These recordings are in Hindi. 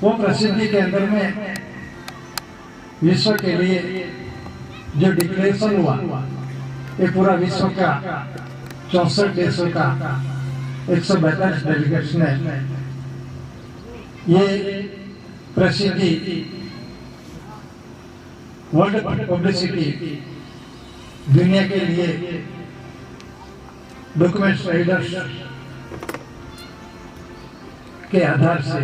वो प्रसिद्धि के अंदर में विश्व के लिए जो डिक्लेरेशन हुआ, ये पूरा विश्व का 64 देशों का 142 डेलीगेट्स ने ये प्रसिद्धि वर्ल्ड पब्लिसिटी दुनिया के लिए डॉक्यूमेंट्स एविडेंस के आधार से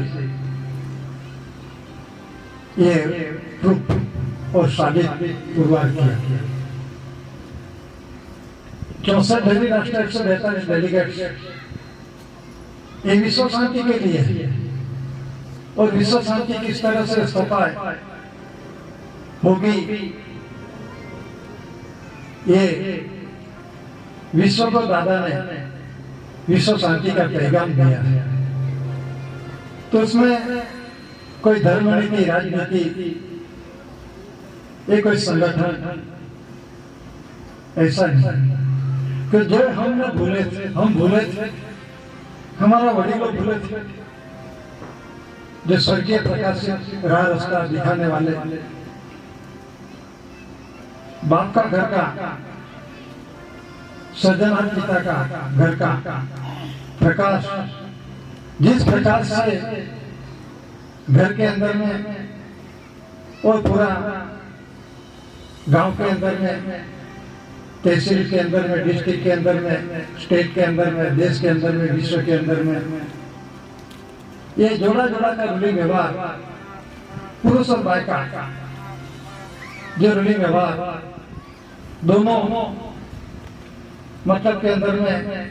ये प्रूफ और साबित पुरवार किया। 64 राष्ट्र 142 डेलीगेट्स ये विश्व शांति के लिए और विश्व शांति किस तरह से स्थापना होगी, ये विश्व को दादा ने विश्व शांति का पैगाम दिया है। तो उसमें कोई धर्म नीति, राजनीति, ये कोई संगठन ऐसा नहीं कि जो हम भूले थे, हम भूले थे, हमारा वही लोग भूले थे, जो स्वर्गीय प्रकाश राह रास्ता दिखाने वाले, बाप का घर का, सज्जनहार पिता का घर का प्रकाश, जिस प्रकाश से घर के अंदर में और पूरा गांव के अंदर में, तहसील के अंदर में, डिस्ट्रिक्ट के अंदर में, स्टेट के अंदर में, देश के अंदर में, विश्व के अंदर में, ये जोड़ा जोड़ा का रूलिंग व्यवहार, पुरुष और बाय का जो रूलिंग व्यवहार दोनों मतलब के अंदर में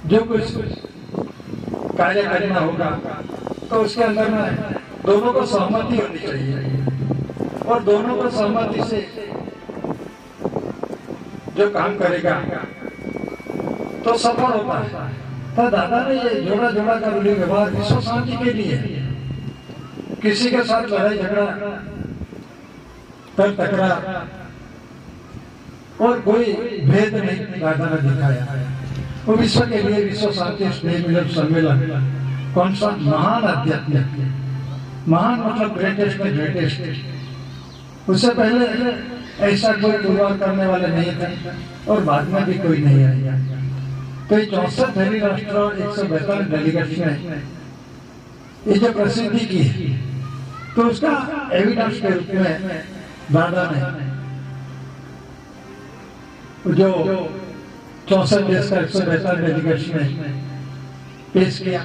जो कुछ कार्य करना होगा तो उसके अंदर में दोनों को सहमति होनी चाहिए और दोनों को सहमति से जो काम करेगा तो सफल होता है। तो दादा ने ये जोड़ा जोड़ा का रूलिंग व्यवहार विश्व शांति के लिए, किसी के साथ लड़ाई झगड़ा, तर तकरार और कोई भेद नहीं दादा ने दिखाया। वो विश्व के लिए विश्व शांति स्नेह मिलन सम्मेलन कौन सा महान आध्यात्मिक, महान मतलब ग्रेटेस्ट में ग्रेटेस्ट, उससे पहले ऐसा कोई पुरवार करने वाले नहीं थे और बाद में भी कोई नहीं आया। तो 64 राष्ट्र और 142 डेलीगेट्स ने ये जो प्रसिद्धि की तो उसका एविडेंस के रूप में दादा ने जो 64 देश का 142 डेलीगेट्स में पेश किया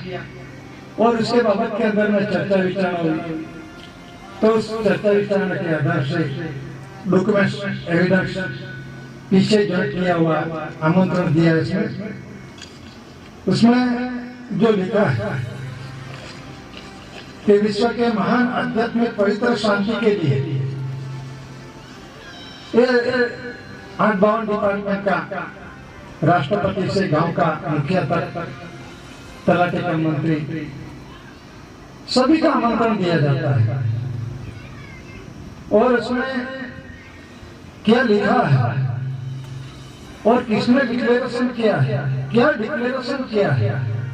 और उसके बाबत के अंदर में चर्चा विचारणा हुई। तो उस चर्चा विचारणा के आधार से डॉक्यूमेंट्स एविडेंस पीछे जो किया हुआ आमंत्रण दिया इसमें, उसमें जो लिखा है कि विश्व के महान आध्यात्मिक पवित्र शांति के लिए ये 852 डिपार्टमेंट का राष्ट्रपति से गांव का मुखिया तक, तलाटी का मंत्री, सभी का आमंत्रण दिया जाता है। और उसमें क्या लिखा है और किसने डिक्लेरेशन किया है, क्या डिक्लेरेशन किया है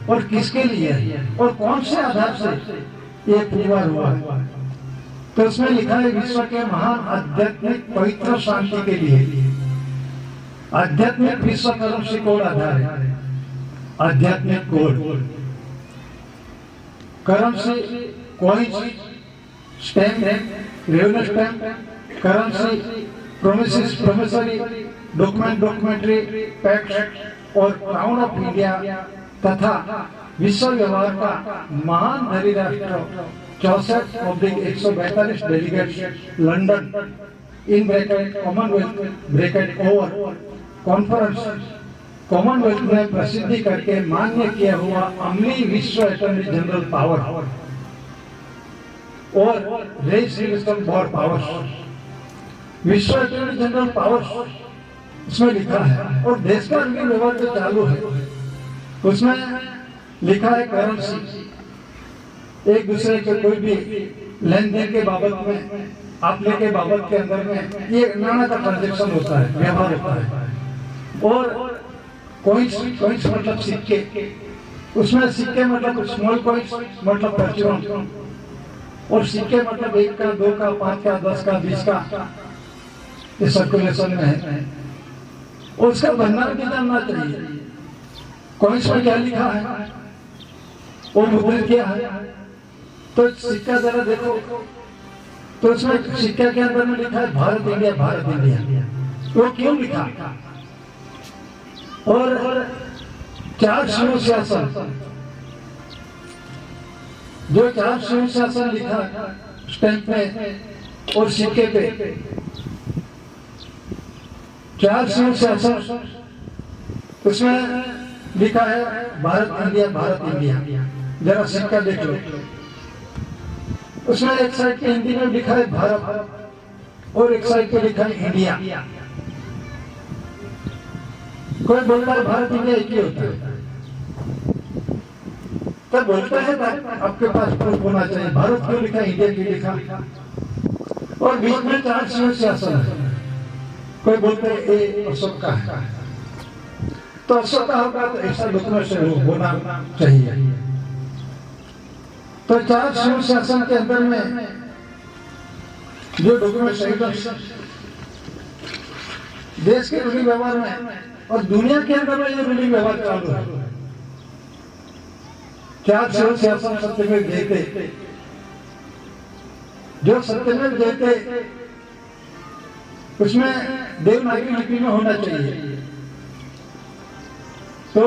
और किसके लिए और कौन से आधार से ये पुरवार हुआ, तो उसमें लिखा है विश्व के महान आध्यात्मिक पवित्र शांति के लिए। आध्यात्मिक विश्व करेंसी कोड आधार है, आध्यात्मिक code, currency, coins, stamp, revenue stamp, currency, promises, promissory, document, documentary, pact और क्राउन ऑफ इंडिया तथा विश्व व्यवहार का महान धरी राष्ट्र 64/142 delegates London in bracket commonwealth bracket over conference commonwealth में प्रसिद्धि करके मान्य किया हुआ अमली विश्व अटॉर्नी जनरल पावर और रेजिस्ट्रेशन बोर्ड पावर्स, विश्व अटॉर्नी जनरल पावर्स इसमें लिखा है। और देश का रूलिंग व्यवहार जो चालू है उसमें लिखा है करेंसी, एक दूसरे के कोई भी लेन देन के बाबत में, आपले के बाबत के अंदर में ये नाना का ट्रांजेक्शन होता है, व्यवहार होता है। और कॉइन्स, कॉइन्स मतलब सिक्के, उसमें सिक्के मतलब स्मॉल कॉइन्स मतलब परचून, और सिक्के मतलब 1 का, 2 का, 5 का, 10 का, 20 का, ये सर्कुलेशन में है। और उसका भंडार भी जानना चाहिए, कॉइन्स में क्या लिखा है और मुद्रित क्या है। तो सिक्का जरा देखो, तो उसमें सिक्का के अंदर में लिखा है भारत इंडिया, भारत इंडिया। वो क्यों लिखा? और 4 शिव शासन, जो 4 शिव शासन लिखा स्टैंप में और सिक्के पे, 4 शिव शासन, उसमें लिखा है भारत इंडिया, भारत इंडिया। जरा सिक्का देख लो, उसमें एक साइड पे हिंदी में लिखा है भारत और एक साइड पे लिखा है इंडिया। कोई बोलता है भारत इंडिया एक ही होता है, तो बोलता है आपके पास प्रूफ होना चाहिए, भारत क्यों लिखा, इंडिया क्यों लिखा। और बीच में 4 शिव शासन है, कोई बोलते हैं ये अशोक का है, तो अशोक का होगा तो ऐसा डॉक्यूमेंट से होना चाहिए। तो 4 शिव शासन के अंदर में जो डॉक्यूमेंट देश के रूलिंग व्यवहार में और दुनिया के अंदर में ये रूलिंग व्यवहार चालू है। 4 शिव शासन सत्यमेव जयते, जो सत्यमेव जयते उसमें देवनागरी लिपि में होना चाहिए। तो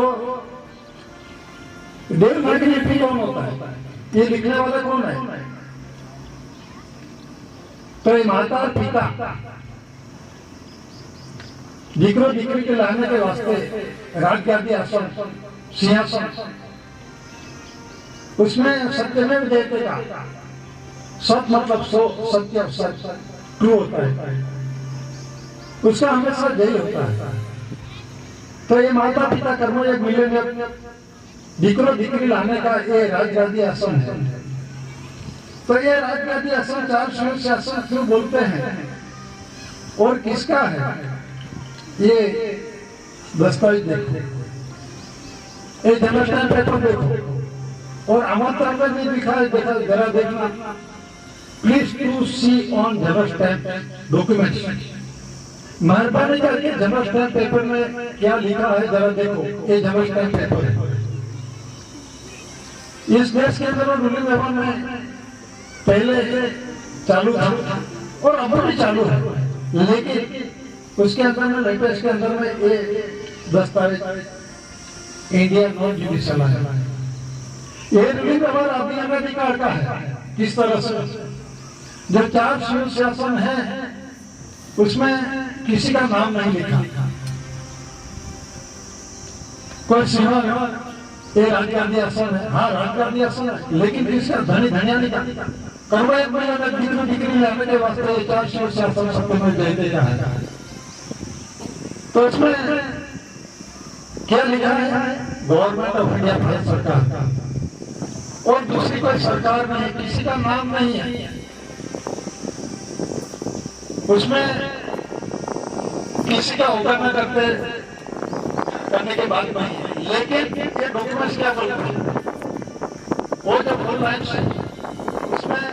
देवनागरी लिपि कौन होता है, ये लिखने वाला कौन है? तो ये माता और पिता दीकरो दीकरी के लाने के वास्ते राजगादी आसन, सिंहासन, उसमें सत्यमेव जयते का सत मतलब सो, सत्य सत्य ट्रू होता है, उसका हमेशा जय होता है। तो ये माता पिता कर्मो एक मिले में दीकरो दीकरी लाने का ये राजगादी आसन है। तो ये राजगादी आसन 4 शिव शासन क्यों बोलते हैं और किसका है, ये दस्तावेज देखो, ये जनरल पेपर देखो, और आमंत्रण में भी लिखा है, देखा जरा देखना, please to see on general stamp documents. मेहरबानी करके जनरल स्टैंप पेपर में क्या लिखा है जरा देखो, ये जनरल स्टैंप पेपर है। इस देश के अंदर रूलिंग व्यवहार में पहले चालू था और अब भी चालू है, लेकिन उसके अंदर में लेटेस्ट के अंदर में ये दस्तावेज इंडिया नॉन जुडिशियल है। ये रूलिंग व्यवहार अभी अधिकार का है। किस तरह से जो 4 शिव शासन है उसमें किसी का नाम नहीं लिखा, कोई सिंह ये राजगादी आसन है, हाँ राजगादी आसन है, लेकिन इसका धनी धनिया नहीं जाता। कर्म एक महीना में डिग्री डिग्री लेने के वास्ते 4 शिव शासन सत्यमेव जयते का है। तो इसमें क्या लिखा है, गवर्नमेंट ऑफ इंडिया, भारत सरकार, और दूसरी कोई सरकार नहीं, किसी का नाम नहीं है उसमें, किसी का उल्लंघन करने की बात नहीं है। लेकिन ये डॉक्यूमेंट्स क्या बोलते हैं, वो जो फुल लाइन है उसमें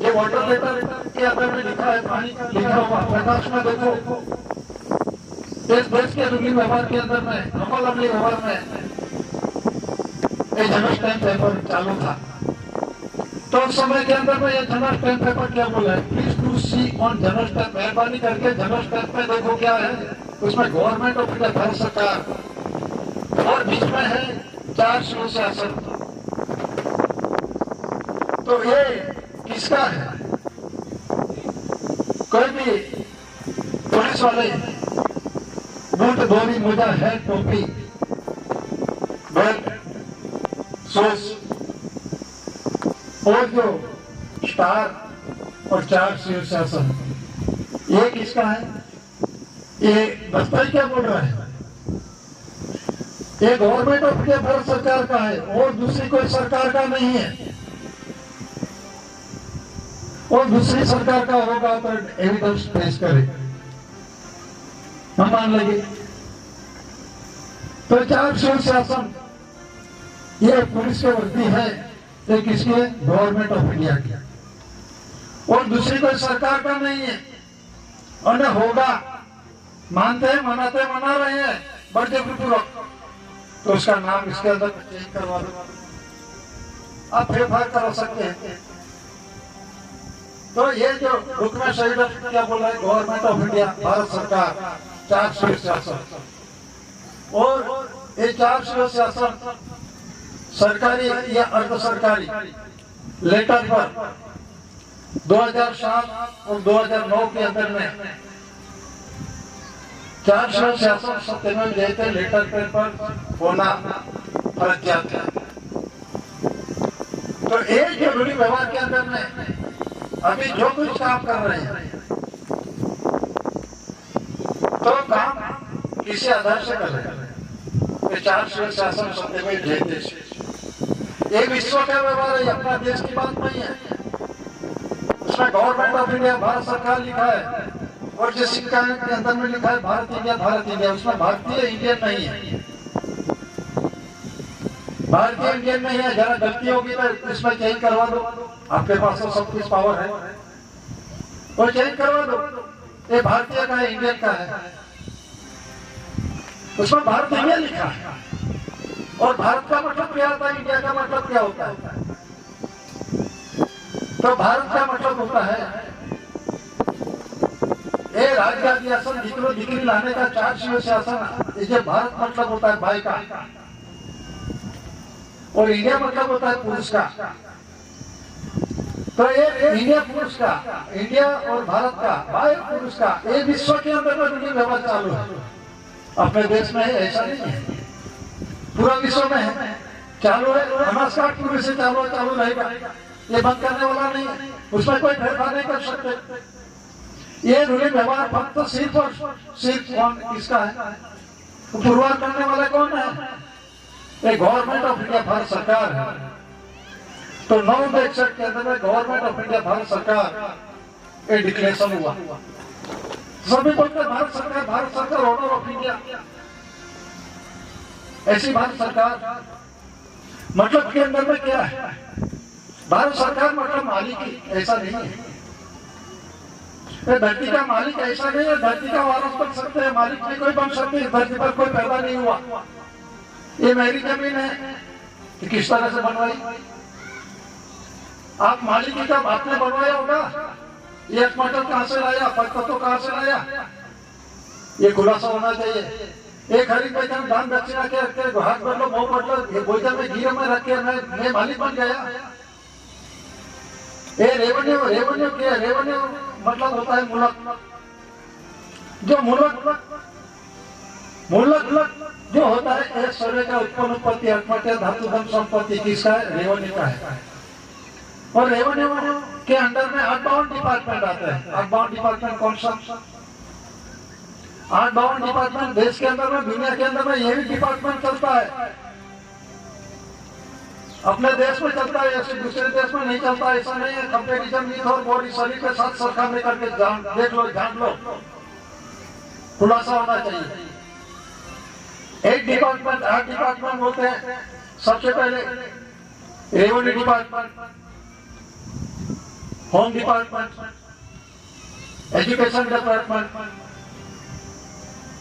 ये वाटर लेटर के अंदर में लिखा है, पानी लिखा हुआ प्रकाश में देखो, इस देश के रूलिंग व्यवहार के अंदर में, अमल अमली व्यवहार में ये जनरल स्टैंप पेपर चालू था। तो उस समय के अंदर में ये जनरल स्टैंप पेपर क्या बोला है, please to see on general stamp. मेहरबानी करके जनरल स्टैंप में देखो क्या है, उसमें गवर्नमेंट ऑफ इंडिया, भारत सरकार, और बीच में है 4 शिव शासन। तो ये किसका है, कोई भी पुलिस वाले बूट धोनी मोजा है, टोपी बेल्ट शूज और जो स्टार और 4 शिव शासन, ये किसका है, ये दस्तावेज क्या बोल रहा है, ये गवर्नमेंट ऑफ इंडिया, भारत सरकार का है और दूसरी कोई सरकार का नहीं है। और दूसरी सरकार का होगा तो एविडेंस पेश करे, हम मान लेंगे। तो 4 शिव शासन ये पुलिस की वर्दी है, ये किसकी है? गवर्नमेंट ऑफ इंडिया की, और दूसरी कोई सरकार का नहीं है। और न होगा, मानते हैं, मनाते मना रहे हैं बर्जपूर्वक, तो उसका नाम इसके अंदर चेंज करवा दो, आप फेरफार करा सकते हैं। तो ये जो बुक में शहीद क्या बोला है, गवर्नमेंट ऑफ इंडिया, भारत सरकार, 4 शिव शासन, और ये 4 शिव शासन सरकारी या अर्ध सरकारी लेटर पर 2007 और 2009 के अंदर में 4 शिव शासन सत्यमेव जयते लेटर पर होना फर्जियात है। तो एक जरूरी व्यवहार के अंदर में अभी जो कुछ काम कर रहे हैं, तो काम किसी आधार से कर रहे हैं, 4 शिव शासन सत्यमेव जयते, ये विश्व का व्यवहार है, अपना देश की बात नहीं है। उसमें गवर्नमेंट ऑफ इंडिया, भारत सरकार लिखा है, और जिस सिक्का के अंदर में लिखा है भारत इंडिया, उसमें भारतीय इंडियन नहीं है, भारतीय इंडियन नहीं है। जरा गलती होगी तो इसमें चेंज करवा दो, आपके पास तो सब कुछ पावर है, वो चेंज करवा दो। ये भारतीय का है, इंडियन का है, उसमें भारत इंडिया लिखा है। और भारत का मतलब क्या होता है, इंडिया का मतलब क्या होता है? तो भारत का मतलब होता है ये राज्याधिशासन डिग्री लाने का 4 शिव शासन, ये भारत मतलब होता है भाई का, और इंडिया मतलब होता है पुरुष का। तो ये इंडिया पुरुष का, इंडिया और भारत का, भाई पुरुष का, ये विश्व के अंदर में रूलिंग व्यवस्था चालू है। अपने देश में है, ऐसा नहीं है, पूरा विश्व में है, चालू है। नमस्कार पूरे से चालू रहेगा, ये बंद करने वाला नहीं है, उसमें कोई भेदभाव नहीं कर सकते। ये रूलिंग व्यवहार फक्त सिर्फ और सिर्फ कौन किसका है, पुरवार करने वाला कौन है? ये गवर्नमेंट ऑफ इंडिया, भारत सरकार है। तो 961 के अंदर में गवर्नमेंट ऑफ इंडिया, भारत सरकार ये डिक्लेरेशन हुआ। सभी बोलते भारत सरकार ऑनर ऑफ इंडिया, ऐसी भारत सरकार मतलब के अंदर में क्या है? भारत सरकार मतलब मालिक ही, ऐसा नहीं है। धरती का मालिक ऐसा नहीं है, धरती का वारस बन सकते हैं, मालिक नहीं कोई बन सकते। धरती पर कोई पैदा नहीं हुआ, ये मेरी जमीन है, तो किस तरह से बनवाई? आप मालिक का आपने बनवाया होगा, ये मटर कहां से लाया, पत्तों कहां से लाया, ये खुलासा होना चाहिए। एक खरीद पैसा दान दक्षिणा के रखते, हाथ भर लो, मुंह भर लो, भोजन में घी में रख के मैं मालिक बन गया। ये रेवेन्यू क्या? रेवेन्यू मतलब होता है मुल्क, जो मुल्क जो होता है, एक शरीर का उत्पन्न उत्पत्ति, अर्थमत्य, धातु धन संपत्ति किसका है? रेवेन्यू का है। और रेवेन्यू के अंडर में 8 डिपार्टमेंट आते हैं। 8 डिपार्टमेंट कौन सा? 8 डिपार्टमेंट देश के अंदर में, दुनिया के अंदर में यही डिपार्टमेंट चलता है। अपने देश में चलता है, ऐसे दूसरे देश में नहीं चलता, ऐसा नहीं है। कंपेरिजन विथ और बॉडी शरीर के साथ सरकार में करके देख लो, जान लो, खुलासा होना चाहिए। 8 डिपार्टमेंट होते हैं। सबसे पहले revenue department, home department, education department,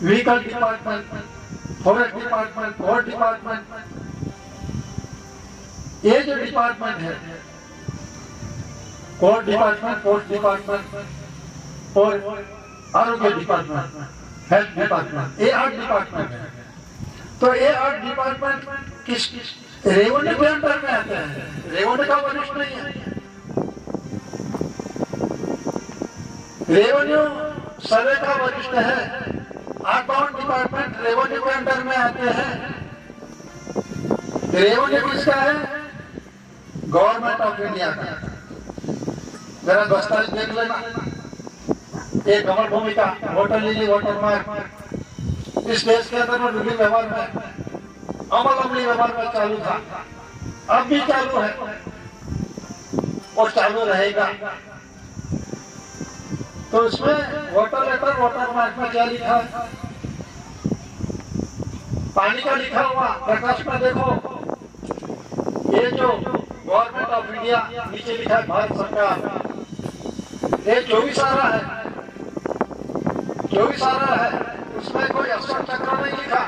vehicle department, forest department, court department. ये जो डिपार्टमेंट है, कोर्ट डिपार्टमेंट, पोस्ट डिपार्टमेंट और आरोग्य डिपार्टमेंट, हेल्थ डिपार्टमेंट, ये 8 डिपार्टमेंट है। तो ये 8 डिपार्टमेंट किस रेवेन्यू के अंदर में आते हैं। रेवेन्यू का वरिष्ठ नहीं है, रेवेन्यू सर्वे का वरिष्ठ है। 8 डिपार्टमेंट रेवेन्यू के अंडर में आते हैं। रेवेन्यू किसका है? गवर्नमेंट ऑफ इंडिया का। जरा दस्तावेज देख लेना, एक कमल भूमि का वोटर लिली वोटर मार्क इस देश के अंदर में रूलिंग व्यवहार में, अमली व्यवहार में चालू था, अब भी चालू है और चालू रहेगा। तो इसमें वोटर लेटर वोटर मार्क में क्या लिखा है? पानी का लिखा हुआ प्रकाश में देखो, ये जो गवर्नमेंट ऑफ इंडिया नीचे लिखा है भारत सरकार, ये 24 आरा है, 24 आरा है, उसमें कोई अशोक चक्र नहीं लिखा,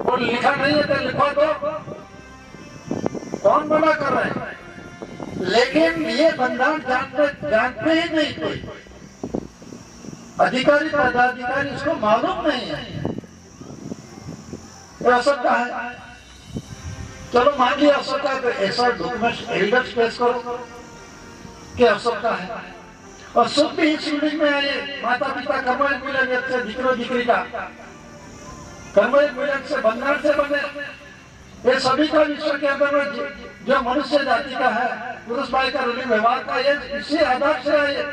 और लिखा नहीं है तो लिखवा दो, कौन मना कर रहे हैं? लेकिन ये बंधन जानते ही नहीं कोई अधिकारी पदाधिकारी, इसको मालूम नहीं है ये अशोक का है। चलो मान लिया अशोक का, तो ऐसा डॉक्यूमेंट एविडेंस पेश करो कि अशोक का है। और सुख भी इस यूनिट में आए, माता पिता कर्मयोग मिलन से दिकरो दिकरी का कर्मयोग मिलन से बंधन से बने, ये सभी का विश्व के अंदर में जो मनुष्य जाति का है, पुरुष भाई का रूढ़ी व्यवहार का, ये इसी आधार से है।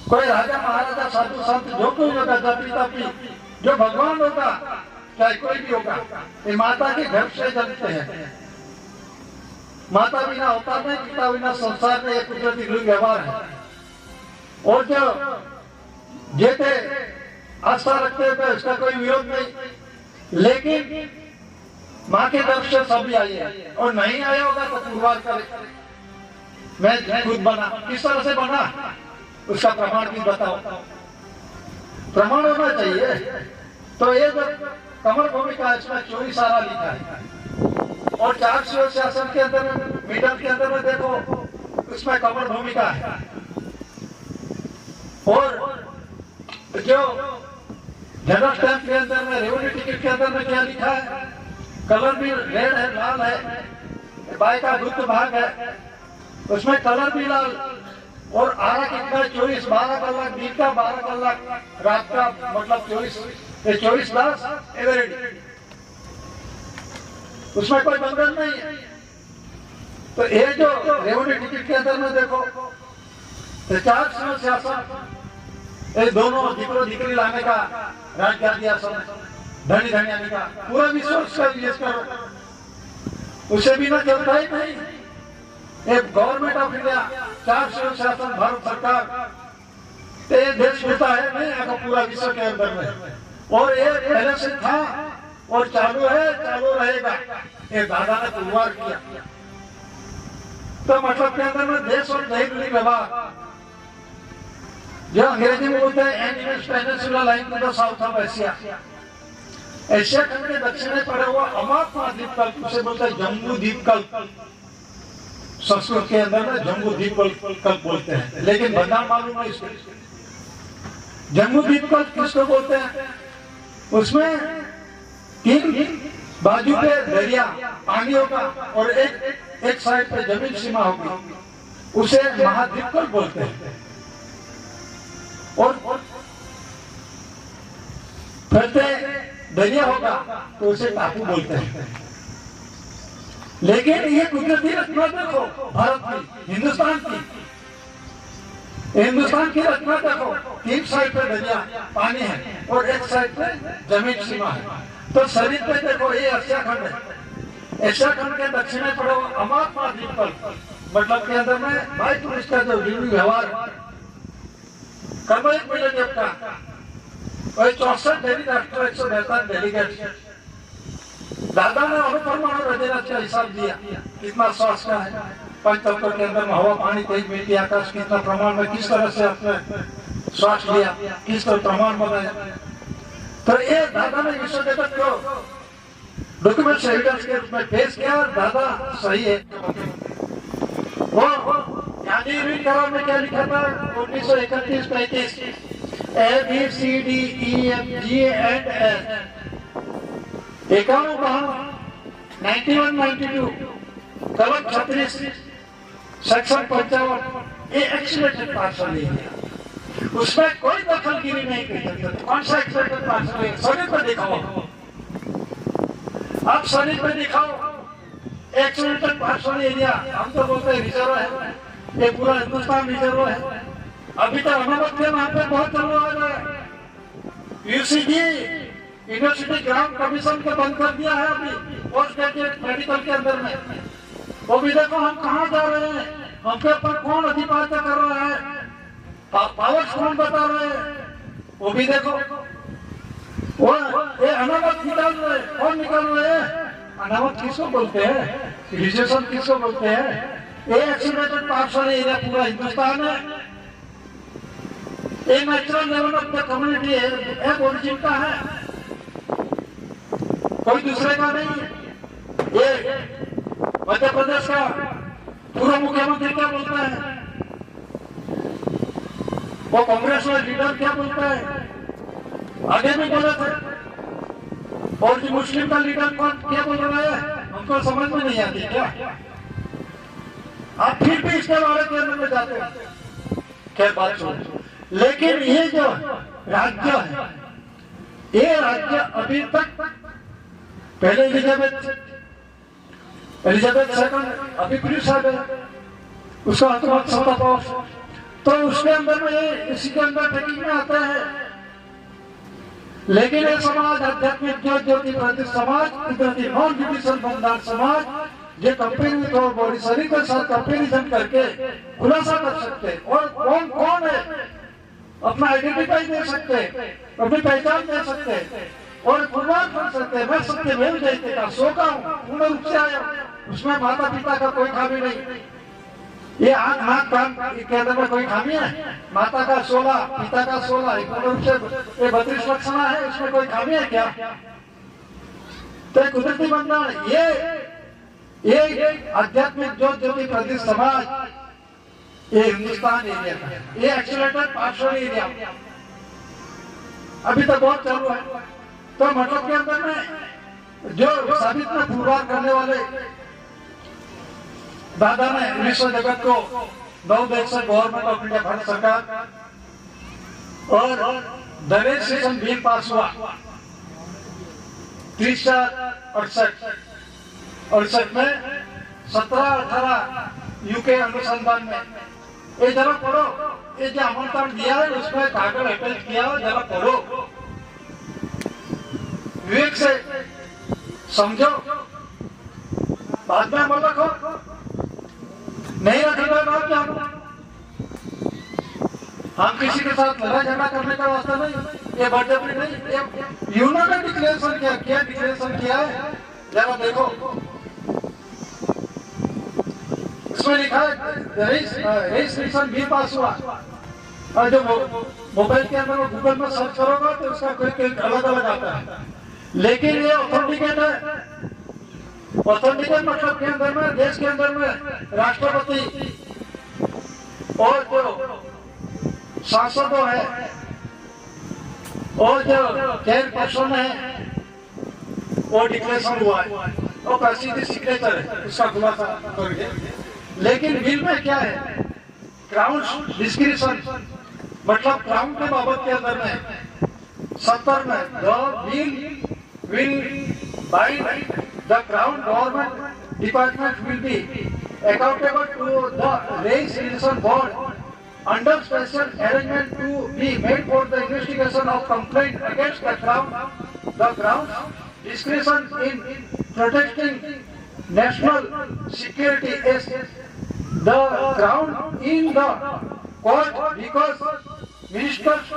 कोई राजा महाराजा साधु संत जो कोई होगा, जाति तापी जो भगवान होगा, चाहे कोई भी होगा, ये माता के घर से जन्मते हैं। माता बिना होता नहीं, पिता बिना संसार में एक कुदरती रूढ़ी व्यवहार है। और जो जेते आस्था रखते हैं इसका कोई विरोध नहीं, लेकिन माँ के दर्श से सभी आइए, और नहीं आया होगा तो पुरवार करे। मैं खुद बना, किस तरह से बना उसका प्रमाण भी बताओ, प्रमाण होना चाहिए। तो ये जो कमर भूमिका इसमें 24 आरा लिखा है, और 4 शासन के अंदर मिडल के अंदर में देखो उसमें कमर भूमिका है। और जो जनरल स्टैंप के अंदर में, रेवेन्यू टिकट के अंदर में क्या लिखा है, कलर भी रेड है, लाल है, बाई का गुप्त भाग है, उसमें कलर भी लाल, और आरा कितना 24, 12 कलाक दिन का, 12 कलाक रात का, मतलब 24 दास एवरेज, उसमें कोई बंधन नहीं है। तो ये जो रेवेन्यू टिकट के अंदर में देखो तो 4 शासन, ये दोनों दिकरो दिकरी लाने का राज कर दिया, सब धनी धनी आने का पूरा विश्व उसका यूज कर, उसे बिना चलता ही नहीं। एक गवर्नमेंट ऑफ इंडिया, 4 शासन भारत सरकार, ये देश होता है नहीं आगे पूरा विश्व के अंदर में, और ये पहले से था और चालू है, चालू रहेगा। ये दादा ने पुरवार किया, तो मतलब के अंदर में देश और दैनिक व्यवहार, जो अंग्रेजी में बोलते हैं and peninsula line to the south of Asia, Asia खंड के दक्षिण में पड़े हुआ अमाप द्वीपकल्प, उसे बोलते हैं जम्बू द्वीपकल्प। संस्कृत के अंदर में जम्बू द्वीपकल्प बोलते हैं, लेकिन बंगाल मालूम है इसको। जम्बू द्वीपकल्प किसको बोलते हैं? उसमें 3 बाजू पे दरिया पानी होगा और एक साइड पे जमीन सीमा होगी, उसे महाद्वीपकल्प बोलते हैं। और फैलते दरिया होगा तो उसे टापू बोलते हैं। लेकिन ये कुदरती रचना देखो भारत की, हिंदुस्तान की रचना देखो, 3 साइड पे दरिया पानी है और एक साइड पे जमीन सीमा है। तो शरीर पे देखो ये एशिया खंड है, एशिया खंड के दक्षिण में पड़ो अमाप द्वीपकल्प, मतलब के अंदर में भाई टूरिस्ट का जो व्यवहार कर्मयोग मिलन का, वही 64 डेली राष्ट्र 142 डेलीगेट। दादा ने अणुपरमाणु रचना का हिसाब दिया, कितना स्वास्थ्य का है, पंचतत्व के अंदर में हवा, पानी, तेज, मिट्टी, आकाश कितना प्रमाण में, किस तरह से आपने श्वास लिया, किस तरह प्रमाण बनाया। तो ये दादा ने विश्व जगत को डॉक्यूमेंट एविडेंस के रूप में पेश किया, और दादा सही है। वो यानी करार में क्या लिखा था 1931-35, ABCDEFG एंड F 91-92 कलम 36 सेक्शन 55 ये एक्सीडेंटल पार्सल है, उसमें कोई दखलगिरी नहीं कर सकते। कौन सा एक्सीडेंटल पार्सल है? शरीर पर दिखाओ, आप शरीर पर दिखाओ एक्सीडेंटल पार्सल एरिया। हम तो बोलते हैं रिजर्व है, ये पूरा हिंदुस्तान रिजर्व है। अभी तक अनुमति वहां पे बहुत चल रहा है। यूसीजी यूनिवर्सिटी ग्रांट कमीशन को बंद कर दिया है अभी पोस्ट ग्रेजुएट मेडिकल के अंदर में। वो भी देखो हम कहाँ जा रहे हैं, हमके ऊपर कौन अधिपत्य कर रहा है, पावर्स कौन बता रहे हैं, वो भी देखो। वो ये अनामत निकाल रहे, कौन निकाल रहे हैं? अनामत किसको बोलते हैं? रिजर्वेशन किसको बोलते हैं? ये एक्सीडेंटेड पार्सल एरिया पूरा हिंदुस्तान है। ये natural level of the community है, ओरिजिन का है, कोई दूसरे का नहीं है। ये मध्य प्रदेश का पूरा मुख्यमंत्री क्या बोलता है, वो कांग्रेस का लीडर क्या बोलता है, आगे भी बोले थे। और जो मुस्लिम का लीडर कौन क्या बोल रहा है, हमको समझ में नहीं आती क्या? आप फिर भी इसके बारे के अंदर में जाते हो, क्या बात छोड़ो। लेकिन ये जो राज्य है, ये राज्य अभी तक, पहले एलिजाबेथ सेकंड अभी पुलिस आ गया, उसका अंतर्गत सत्ता पावर, तो उसके अंदर में ये इसी के अंदर ट्रेनिंग में आता है। लेकिन ये समाज आध्यात्मिक ज्योति प्रति समाज, नॉन जुडिशियल बंधार समाज, ये कंपेरिजन और बॉडी शरीर के साथ कंपेरिजन करके खुलासा कर सकते हैं और कौन कौन है, अपना आइडेंटिफाई दे सकते हैं, अपनी पहचान दे सकते हैं और पुरवार कर सकते हैं। मैं सत्यमेव जयते का शोका हूँ, पूर्ण रूप से आया, उसमें माता पिता का कोई खामी नहीं। ये आंख नाक कान के अंदर में कोई खामी है? माता का 16, पिता का 16, पूर्ण रूप से ये 32 लक्षण है, उसमें कोई खामी है क्या? तो कुदरती बंधन ये आध्यात्मिक ज्योति प्रति समाज, ये हिंदुस्तान एरिया का, ये एक्सीलेटेड पार्सल एरिया अभी तक बहुत चालू है। तो मतलब के अंदर में जो साबित में पुरवार करने वाले दादा ने विश्व जगत को 9 देश से गवर्नमेंट ऑफ इंडिया, भारत सरकार, और दरेज सेशन बिल पास हुआ 30/68 में 17-18 यूके अनुसंधान में। ये जरा पढ़ो, ये जो आमंत्रण दिया है उसमें कागज अटैच किया हो, जरा पढ़ो, विवेक से समझो, बाद में मत रखो, नहीं रखेगा ना क्या? हम किसी के साथ लड़ाई झगड़ा करने का वास्ता नहीं, ये बर्जबरी नहीं, ये यूनो ने डिक्लेरेशन किया, क्या डिक्लेरेशन किया है जरा देखो, इसमें लिखा है रजिस्ट्रेशन बिल पास हुआ। और जो मोबाइल के अंदर गूगल में सर्च करोगे तो उसका कोई अलग अलग आता है, लेकिन ये ऑथेंटिकेट है। ऑथेंटिकेट मतलब के अंदर में, देश के अंदर में राष्ट्रपति और जो सांसदों है और जो चेयरपर्सन है, वो डिक्लेरेशन हुआ है और प्रसिद्ध सिग्नेचर है, उसका खुलासा करेंगे। लेकिन बिल में क्या है, क्राउन डिस्क्रिप्शन, मतलब क्राउन के बाबत के अंदर में 70 में the bill will bind the crown government department will be accountable to the Race Board under special arrangement to be made for the investigation of complaint against the crown. The crown's discretion in protecting national security is the crown in the court because ministers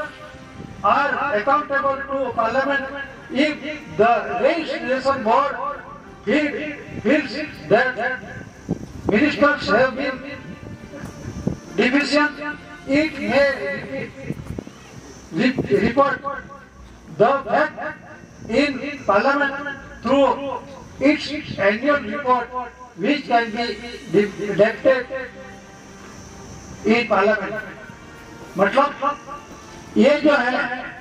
are accountable to parliament. If the Race Board feels that ministers have been deficient, it may report the fact in parliament through its annual report, which can be debated in parliament. मतलब ये जो है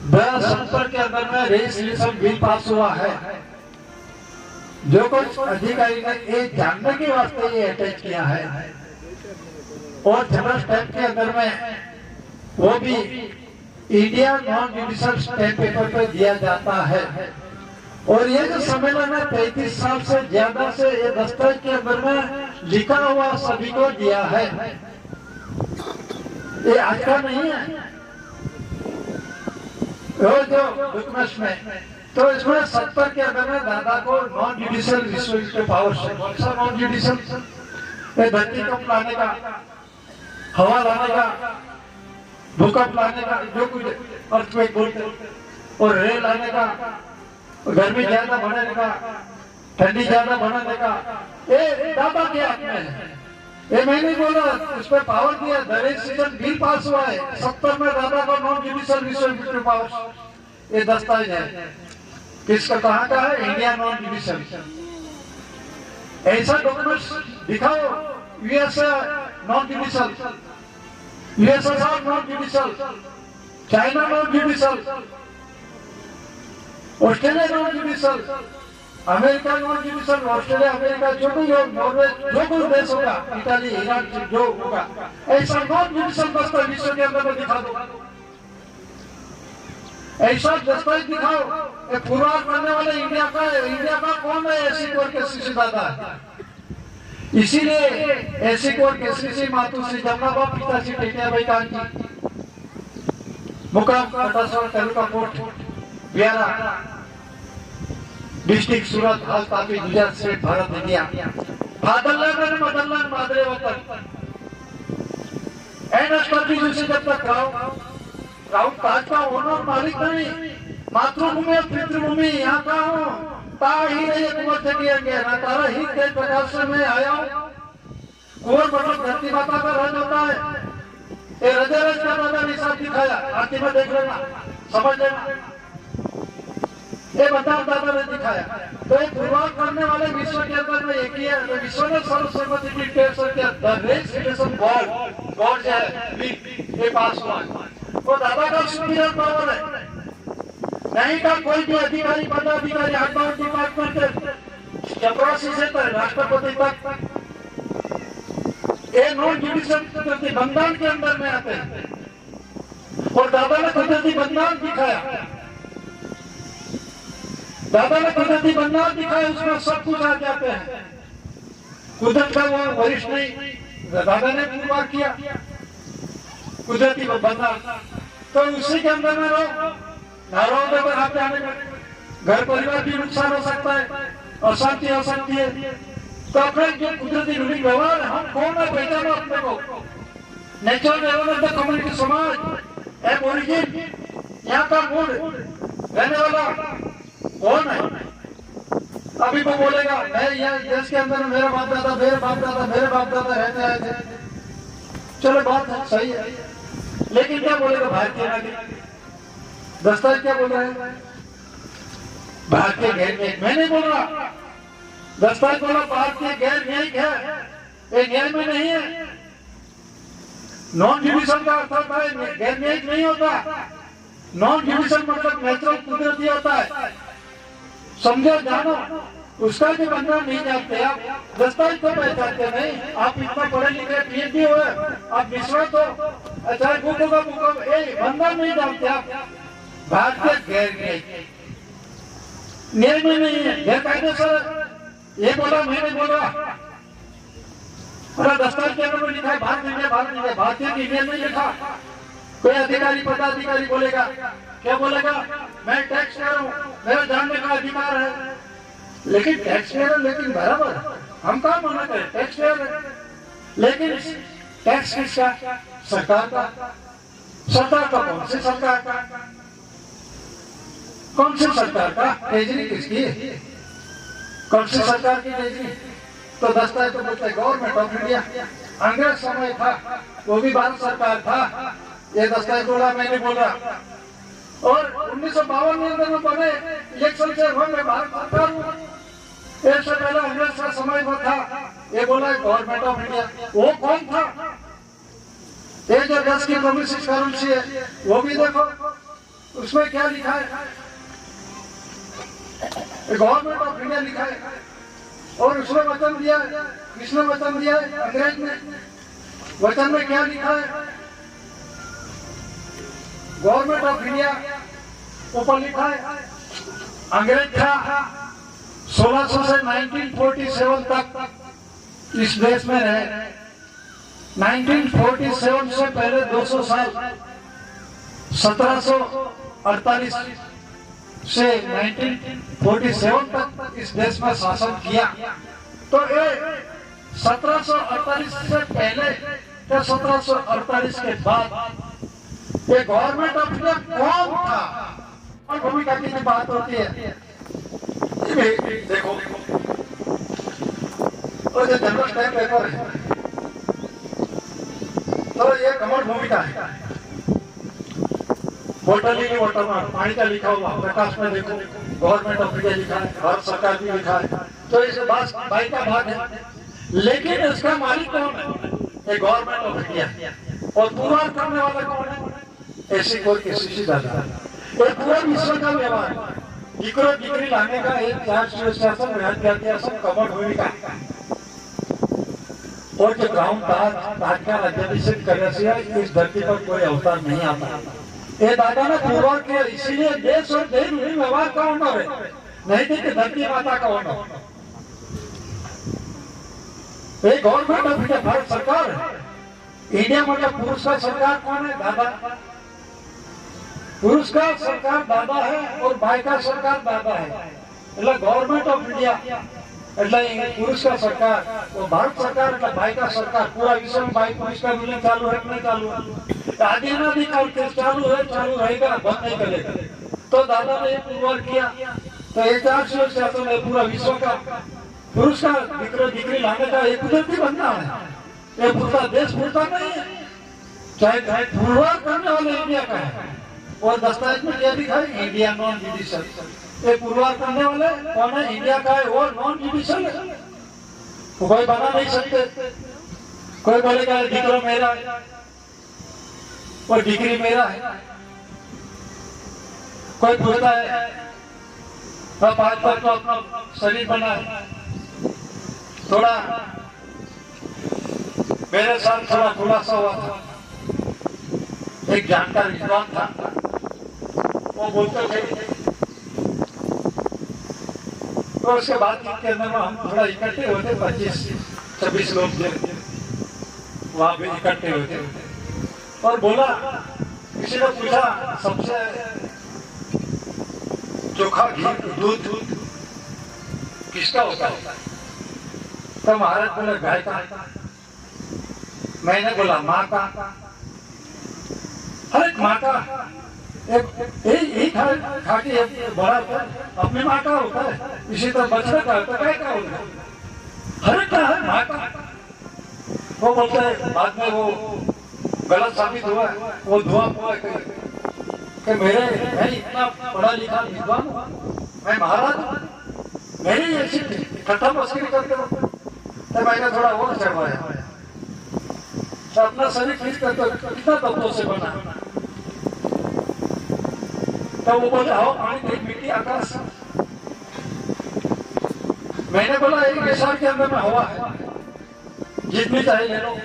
2070 के अंदर में रजिस्ट्रेशन बिल पास हुआ है, जो कुछ अधिकारी ने ये जानने के वास्ते ये अटैच किया है, और जनरल स्टैंप के अंदर में वो भी India non judicial stamp paper पे दिया जाता है। और ये जो सम्मेलन है 33 साल से ज्यादा से ये दस्तावेज के अंदर में लिखा हुआ सभी को दिया है, ये आज का नहीं है। और जो डॉक्यूमेंट्स में तो इसमें 70 के अंदर में दादा को नॉन जुडिशियल रिस्ट्रिक्टिव पावर्स है। कौन सा नॉन जुडिशियल? धरती कंप लाने का, हवा लाने का, भूकंप लाने का, जो कुछ अर्थक्वेक बोलते, और रेल आने का, गर्मी ज्यादा बढ़ने का, ठंडी ज्यादा बढ़ने का, ये दादा के हाथ में है। ये मैं नहीं बोल रहा, उस पर पावर दिया, दरेज सीजन बिल पास हुआ है 70 में दादा का नॉन जुडिशियल विश्व पावर। ये दस्तावेज है किसका, कहाँ का है, इंडिया नॉन जुडिशियल। ऐसा डॉक्यूमेंट्स दिखाओ, USA non judicial, USSR non judicial, China non judicial, Australia non judicial, America non judicial, Australia America जो भी हो, नॉर्वे जो कोई देश होगा, इटाली ईरान जो होगा, ऐसा नॉन जुडिशियल दस्तावेज विश्व के अंदर में दिखा दो। ऐसा दस्तावेज दिखाओ। ये पूर्वाध करने वाले इंडिया का कौन है, ऐसी कोर के सीसी दादा है। इसीलिए ऐसी कोर के सीसी मातुश्री जमनाबा पिताश्री टेकियाबाई कांजी मुकाम कटासवाड़ तालुका कोट बियारा डिस्ट्रिक्ट सूरत हाल Tapi Gujarat state Bharat India fatherland motherland मादरे वतन एंड एस्टैब्लिश जब तक राउत ताज का ओनर मालिक नहीं, मातृभूमि और पितृभूमि यहाँ का हूँ, ताही नहीं कुंवर से किया गया ना, तारा ही तेज प्रकाश से मैं आया हूँ। कुंवर मतलब धरती माता का राज होता है। ये रजरज का दादा निशान दिखाया, आरती में देख लेना, समझ लेना, ये बता दादा ने दिखाया। तो ये पूर्वाध करने वाले विश्व के अंदर में एक ही है, तो विश्व ने सर्वसम्मति गॉड जो है ये पास हुआ है। वो दादा का सुपीरियर पावर है, नहीं का कोई भी अधिकारी पदाधिकारी अकाउंट डिपार्टमेंट चपरासी से राष्ट्रपति तक ये नॉन जुडिशियल बंधन के अंदर में आते हैं। और दादा ने कुदरती बंधन दिखाया, दादा ने कुदरती बंधन दिखाया, उसमें सब कुछ आ जाते हैं। कुदरत का वो वरिष्ठ नहीं, दादा ने पूर्वाध किया कुदरती बंधन, तो उसी के अंदर में रहो, ना रहो तो आप जाने घर परिवार भी नुकसान हो सकता है, अशांति हो सकती है। तो अपने जो कुदरती रूढ़ी व्यवहार है, हम कौन है पहचानो अपने को, नेचुरल डेवलपमेंट कम्युनिटी समाज एम ओरिजिन, यहाँ का मूल रहने वाला कौन है। अभी वो बोलेगा मैं यहाँ देश के अंदर मेरा बाप दादा रहते आए थे, चलो बात है सही है, लेकिन क्या बोलेगा भारतीय नागरिक, दस्तावेज क्या बोल रहे हैं, भारतीय गैर न्यायिक। मैं नहीं बोल रहा, दस्तावेज बोला भारतीय गैर न्यायिक है, ये न्याय में नहीं है। नॉन जुडिशियल का अर्थ होता है गैर न्यायिक नहीं होता, नॉन जुडिशियल मतलब नेचुरल कुदरती होता है, समझो जानो। उसका भी बंधन नहीं जानते आप, दस्तावेज को पहचानते नहीं। आप इतना पढ़े लिखे पीएचडी हुए, आप विश्वास हो चाहे बुक होगा बंधन नहीं जानते आप। भारतीय गैर न्यायिक न्याय में नहीं है, गैर कायदेसर। ये बोला मैं नहीं बोल रहा, अरे दस्तावेज के अंदर में लिखा है भारत इंडिया, भारतीय की ईमेल में लिखा। कोई अधिकारी पदाधिकारी बोलेगा, क्या बोलेगा, मैं टैक्स पेयर हूँ, मेरा जानने का अधिकार है। लेकिन टैक्स पेयर, लेकिन बराबर हम कहाँ मना करें, टैक्स पेयर है, लेकिन टैक्स किसका, सरकार का। सरकार का कौन सी सरकार का, कौन सी सरकार का, ट्रेजरी किसकी, कौन सी सरकार की ट्रेजरी। तो दस्तावेज तो बोलते गवर्नमेंट ऑफ इंडिया, अंग्रेज समय था, वो भी भारत सरकार था। ये दस्तावेज बोला, मैं नहीं बोल रहा। और 1952 के अंदर में बने इलेक्शन से मैं भारत सरकार हूँ, इससे पहले अंग्रेज का समय में था, ये बोला गवर्नमेंट ऑफ इंडिया। वो कौन था, ये जो देश की कम्युनिस्ट करेंसी है वो भी देखो, उसमें क्या लिखा है, गवर्नमेंट ऑफ इंडिया लिखा है। और उसने वचन दिया, किसने वचन दिया है, अंग्रेज ने। वचन में क्या लिखा है, गवर्नमेंट ऑफ इंडिया ऊपर लिखा है। अंग्रेज था 1600 से 1947 तक इस देश में रहे। 1947 से पहले 200 साल 1748 से 1947 तक इस देश में शासन किया। तो ये 1748 से पहले या 1748 के बाद ये गवर्नमेंट ऑफ इंडिया कौन था भूमिका की भी बात होती है। देखो और जो जनरल स्टैम्प पेपर है तो ये कमल भूमिका है। बोतल ही वाटर मार्क पानी का लिखा हुआ प्रकाश में देखो गवर्नमेंट ऑफ इंडिया लिखा है, भारत सरकार भी लिखा है, तो इस बात बाई का भाग है। लेकिन इसका मालिक कौन है? ये गवर्नमेंट ऑफ इंडिया। और पूरा करने वाला कौन है? ऐसी कोई किसी दादा। ये पूरा विश्व का व्यवहार डिग्री लाने का एक शासन कमल भूमिका। और जो ग्राउंड का राज्याभिषेक करने से इस धरती पर कोई अवतार नहीं आता। ये दादा ने पूर्व के इसीलिए देश और देश व्यवहार का ऑनर है, नहीं तो धरती माता का ऑनर। ये गवर्नमेंट ऑफ इंडिया भारत सरकार है। इंडिया मतलब पुरुष का सरकार कौन है? दादा। पुरुष का सरकार दादा है और भाई का सरकार दादा है। એટલે गवर्नमेंट ऑफ इंडिया એટલે पुरुष का सरकार और भारत सरकार એટલે भाई का सरकार। पूरा विश्व में भाई पुरुष का मिलन चालू है कि नहीं चालू है? आदि अनादिकाल से चालू है, चालू रहेगा, बंद नहीं करेगा। तो दादा ने पूर्व किया तो एक शासन है पूरा विश्व का। पुरुष का डिग्री लाने का एक कुदरती बनना है, ये पूरा देश पूरता नहीं है। चाहे पूर्व करने वाले इंडिया का है और दस्तावेज में क्या लिखा है? India non judicial. ये पूर्वार करने वाले कौन है? इंडिया का है, वो नॉन जुडिशियल है, कोई बना नहीं सकते। कोई बोलेगा डिग्री मेरा है और डिग्री मेरा है। कोई पूछता है अब आज तक तो अपना शरीर बना है। थोड़ा मेरे साथ थोड़ा खुलासा हुआ था, एक जानकार विद्वान था, वो बोलते थे तो उसके बाद के अंदर हम थोड़ा इकट्ठे होते, 25-26 लोग थे वहां पे इकट्ठे होते और बोला, किसी ने पूछा सबसे चोखा घी दूध किसका होता है? तो महाराज बोले गाय का। मैंने बोला माँ का। हर एक माँ का यही खा के बड़ा अपनी माँ का होता है, इसी तरह बछड़ा का होता है, का होता है, हर एक का है माँ का। वो बोलते हैं बाद में वो गलत साबित हुआ, वो धुआं हुआ कि मैं इतना पढ़ा लिखा विद्वान हूँ, मैं महाराज मेरी ऐसी कथा मस्करी करते हो। तो मैंने थोड़ा और चढ़वाया, तो अपना शरीर खींच करते कितना तत्वों से बना। तो वो बोले आओ पानी देख मिट्टी आकाश। मैंने बोला एक विशाल के अंदर में हवा है, जितनी चाहे ले लो,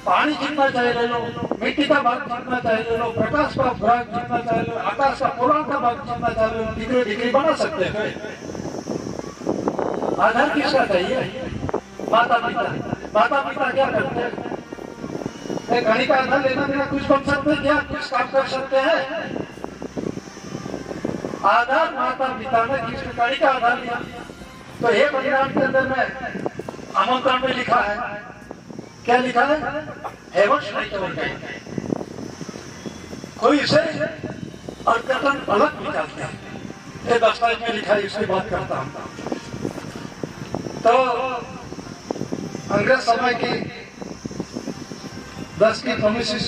पानी जितना चाहे ले लो, मिट्टी का भाग जितना चाहे ले लो, प्रकाश का भाग जितना चाहे लो, आकाश का पुराण का भाग जितना चाहे लो, डिग्री बना सकते हैं। आधार किसका चाहिए? माता पिता। माता पिता क्या करते हैं? घड़ी का आधार लेना देना कुछ बन सकते हैं क्या? कुछ काम कर सकते हैं? आधार माता पिता ने किस घड़ी का आधार लिया? तो हे बलिदान के अंदर में आमंत्रण में लिखा है, क्या लिखा है? हेवंश नहीं करेंगे। कोई इसे अर्थकथन अलग निकालते हैं, ये दस्तावेज में लिखा है, इसकी बात करता हूं। तो अंग्रेज समय की 10 की करेंसी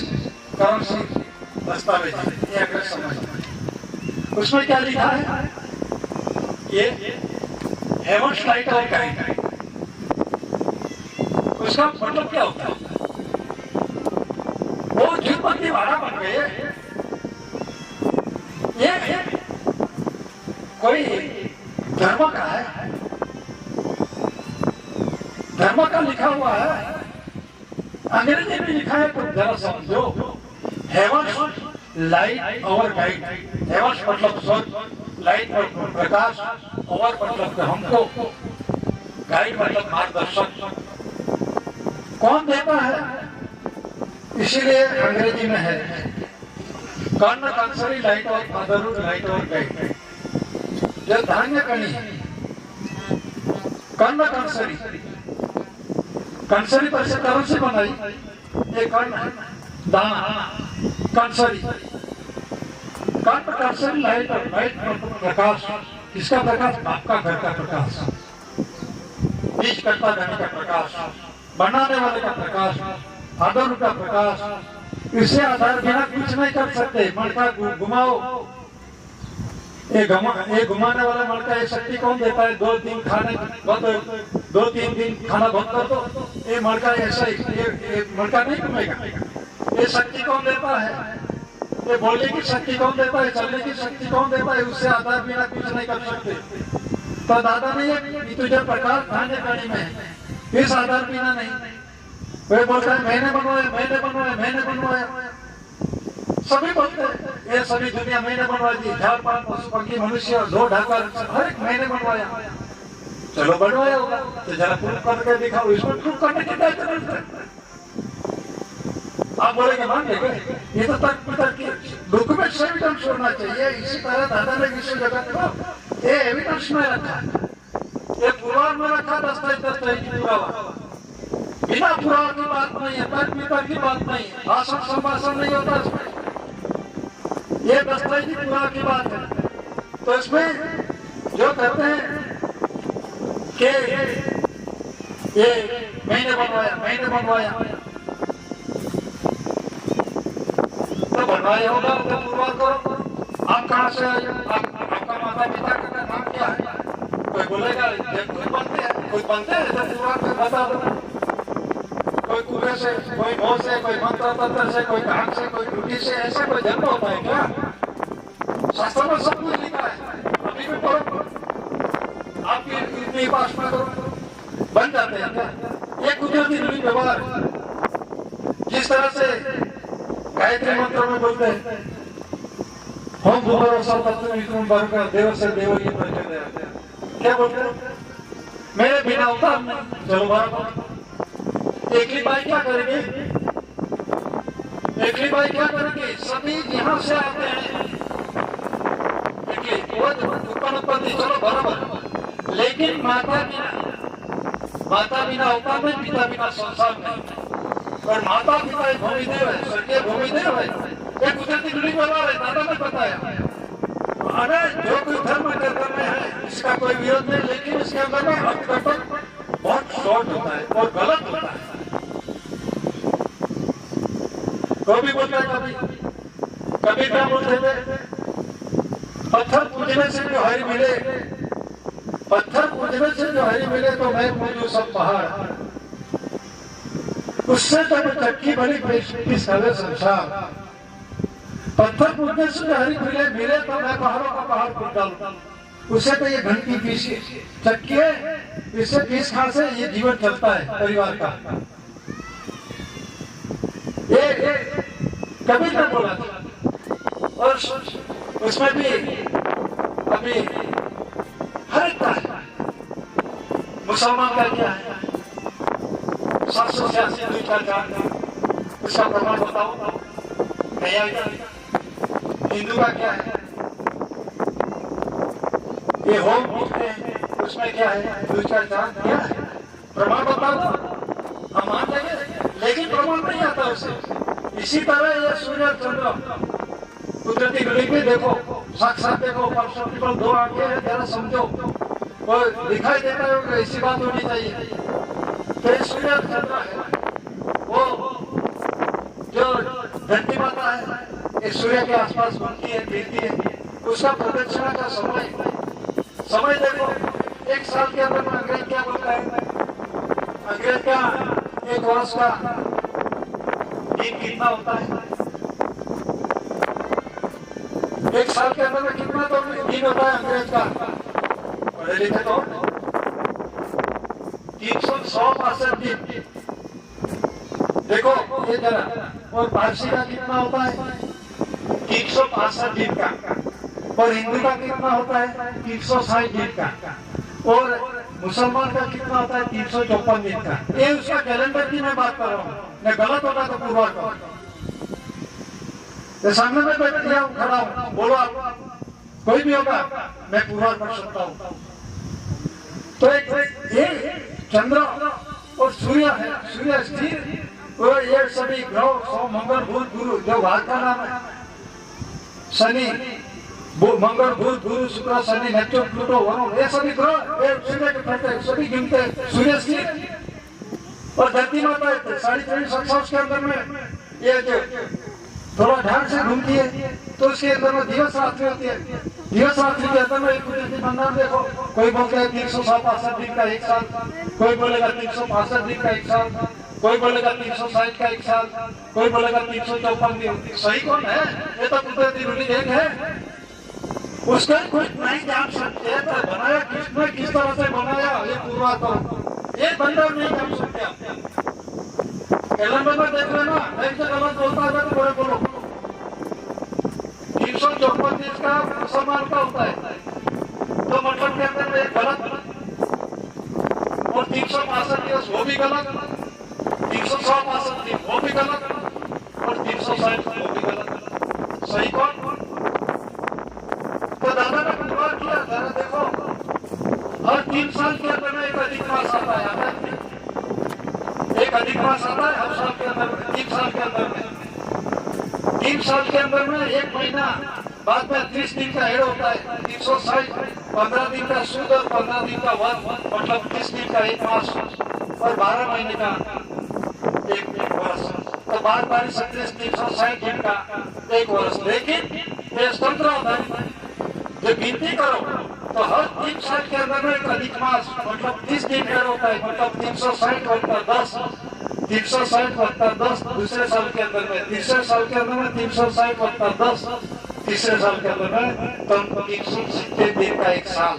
दस्तावेज है, ये अंग्रेज समय। उसमें क्या लिखा है? ये हेवंश लाइट और गाइड। उसका मतलब क्या होता है? वो जुगपति वाला बन गए। ये कोई धर्म का है, धर्म का लिखा हुआ है, अंग्रेजी में लिखा है, तो जरा समझो। हेवंश लाइट और गाइड। हेवंश मतलब स्वर्ग, लाइट मतलब प्रकाश, और मतलब हमको, गाइड मतलब मार्गदर्शन। कौन देता है? इसीलिए अंग्रेजी में है कर्ण कंसरी लाइट और मदरहुड लाइट और गाइड। जो धान्य कणी कर्ण कंसरी, कंसरी पर से कर्ण से बनाई, ये कर्ण है, दाना कंसरी। अंधकार प्रकाश से लाइट, लाइट प्रकाश, किसका प्रकाश? आपका घर का प्रकाश, बीज करता धन का प्रकाश, बनाने वाले का प्रकाश, आदर का प्रकाश। इसे आधार बिना कुछ नहीं कर सकते। मणका घुमाओ, ये घुमाने वाला मणका ये शक्ति कौन देता है? 2-3 खाने बंद, 2-3 दिन खाना बंद कर दो, ये मणका ऐसा ये मणका नहीं घूमेगा। ये शक्ति कौन देता है? ये बोलने की शक्ति कौन देता है? चलने की शक्ति कौन देता है? उससे आधार बिना कुछ नहीं कर सकते। तो दादा नहीं है कि तुझे प्रकाश खाने पानी में है, इस आधार बिना नहीं। वे बोलता है मैंने बनवाया, मैंने बनवाया, मैंने बनवाया, सभी बोलते हैं ये सभी दुनिया मैंने बनवा दी, झाड़ पान पशु पक्षी मनुष्य ढो ढाकर हर एक मैंने बनवाया। चलो बनवाया होगा तो जरा प्रूफ करके दिखाओ। इसमें प्रूफ करने की क्या जरूरत है? आप बोलेंगे मान लेंगे, ये तो तर्क वितर्क की डॉक्यूमेंट से एविडेंस होना चाहिए। इसी तरह दादा ने विश्व जगत को ये एविडेंस में रखा, ये पुराण में रखा, दस्तावेज की पुरावा। बिना पुराण की बात नहीं है, तर्क वितर्क की बात नहीं है, भाषण संभाषण नहीं होता इसमें। ये दस्तावेजी पुराण की बात है। तो इसमें जो कहते हैं कि ये मैंने बनवाया, मैंने बनवाया, तो बनवाया होगा तो पुरवार करो। आप कहाँ से आए? आपका माता पिता का नाम क्या है? कोई बोलेगा जब कोई बनते हैं तो पुरवार में बता दो। कोई कुएं से, कोई भों से, कोई मंत्र तंत्र से, कोई कान से, कोई टूटी से, ऐसा कोई जन्म होता है क्या? शास्त्र में सब कुछ लिखा है। अभी भी पढ़ो, आपकी इतनी उपासना करो, बन जाते हैं क्या? ये कुदरती रूढ़ी व्यवहार, जिस तरह से गायत्री मंत्र में बोलते हैं हम भूभर्वस्व तत्व विष्णु का देव से देव ये प्रचोदयात्, क्या बोलते हैं? मेरे बिना होता चलो बाबा। एकली बाई क्या करेगी? एकली बाई क्या करेगी? सभी यहाँ से आते हैं, उत्पत्ति चलो बराबर, लेकिन माता बिना होता नहीं, पिता बिना संसार नहीं। और माता पिता एक भूमिदेव है, स्वर्गीय भूमिदेव है, एक कुदरती रूढ़ी व्यवहार है। दादा ने बताया अरे जो कोई धर्म करने हैं इसका कोई विरोध नहीं, लेकिन इसके अंदर में अर्थघटन बहुत शॉर्ट होता है और गलत होता है। कभी बोलता है, कभी क्या बोलते थे? पत्थर पूजने से जो हरी मिले, पत्थर पूजने से जो हरी मिले तो मैं पूजू सब पहाड़, उससे तो चक्की बड़ी पिछले संसार। पत्थर पूजने से जो हरी मिले तो मैं पहाड़ों का पहाड़ पूज डालूं। उससे तो ये घंटी पीस चक्की है, इससे पीस खा से ये जीवन चलता है परिवार का। ये कभी ना बोला था। और उसमें भी अभी हर एक का है। मुसलमान का क्या है? 786 दूध का चार, उसका प्रमाण बताओ। हिंदू का क्या है? ये होम पूजते हैं, उसमें क्या है? दूध का चार क्या है? प्रमाण बताओ, हम मान लेंगे, लेकिन प्रमाण नहीं आता उसे। इसी तरह ये सूर्य चंद्र कुदरती घड़ी पे देखो, साक्षात देखो, परसेप्टिबल दो आंखें हैं, जरा समझो, और दिखाई देता है, ऐसी बात होनी चाहिए। तो ये सूर्य चंद्र है, वो जो धरती माता है, ये सूर्य के आसपास घूमती है, फिरती है, उसका प्रदक्षिणा का समय देखो। एक साल के अंदर में अंग्रेज क्या बोलता है? अंग्रेज का एक वर्ष का दिन कितना होता है? एक साल के अंदर में कितना तो दिन होता है अंग्रेज का? पढ़े लिखे तो 365 दिन। देखो ये जरा, और पारसी का कितना होता है? 365 दिन का। और हिंदू का कितना होता है? 360 दिन का। और मुसलमान का कितना होता है? 354 दिन का। ये उसका कैलेंडर की मैं बात कर रहा हूँ, मैं गलत होगा तो पूर्वार करो। सामने में बैठ गया हूँ, खड़ा हूँ, बोलो आप, कोई भी होगा, मैं पूर्वार कर सकता हूँ। तो एक चंद्र और सूर्य है, सूर्य स्थिर, और ये सभी ग्रह सौ मंगल बुध गुरु जो भाग का नाम है, शनि, मंगल, बुध, गुरु, शुक्र, शनि, नेपच्यून, प्लूटो, वरुण, ये सभी ग्रह ये सूर्य के फलते हैं, सभी गिनते हैं। सूर्य स्थित और धरती माता 23.5 के अंदर में ये जो थोड़ा ढंग से घूमती है तो उसके अंदर में दिवस रात्रि होती है। दिवस रात्रि के अंदर में एक बंधन देखो, कोई बोलता है 365 दिन का एक साल, कोई बोलेगा 365 दिन का एक साल, कोई बोलेगा 360 का एक साल, कोई बोलेगा 354 दिन। सही कौन है? ये तो कुदरती रूलिंग एक है, उसका कुछ नहीं जान सकते। तो बनाया किसने, किस तरह से बनाया ये पूरा तो ये बंदा नहीं जान सकते। कैलेंडर देख लेना, एक से गलत बोलता है तो बोले बोलो। 354 दिन का मुसलमान का होता है तो मतलब के अंदर में गलत, और 365 दिवस वो भी गलत, 365 दिन वो भी गलत, और 360 वो भी गलत। सही कौन? तो दादा ने बुधवार किया, जरा देखो हर 3 साल के अंदर में एक अधिक मास आता है, एक अधिक मास आता है हर साल के अंदर में, 3 साल के अंदर में। 3 साल के अंदर में एक महीना बाद में 30 दिन का हेड होता है, 360, 15 दिन का शुद्ध और 15 दिन का वर्ष, मतलब 30 दिन का एक मास और 12 महीने का एक वर्ष, तो 12 37 360 दिन का एक वर्ष। लेकिन ये स्वतंत्र होता है, जो गिनती करो तो हर 3 साल के अंदर में एक अधिक मास मतलब 30 दिन हेड होता है, मतलब 360 वक्ता 10, 360 वक्ता 10 दूसरे साल के अंदर में, तीसरे साल के अंदर में 360 वक्ता 10 तीसरे साल के अंदर में, तो 370 दिन का एक साल।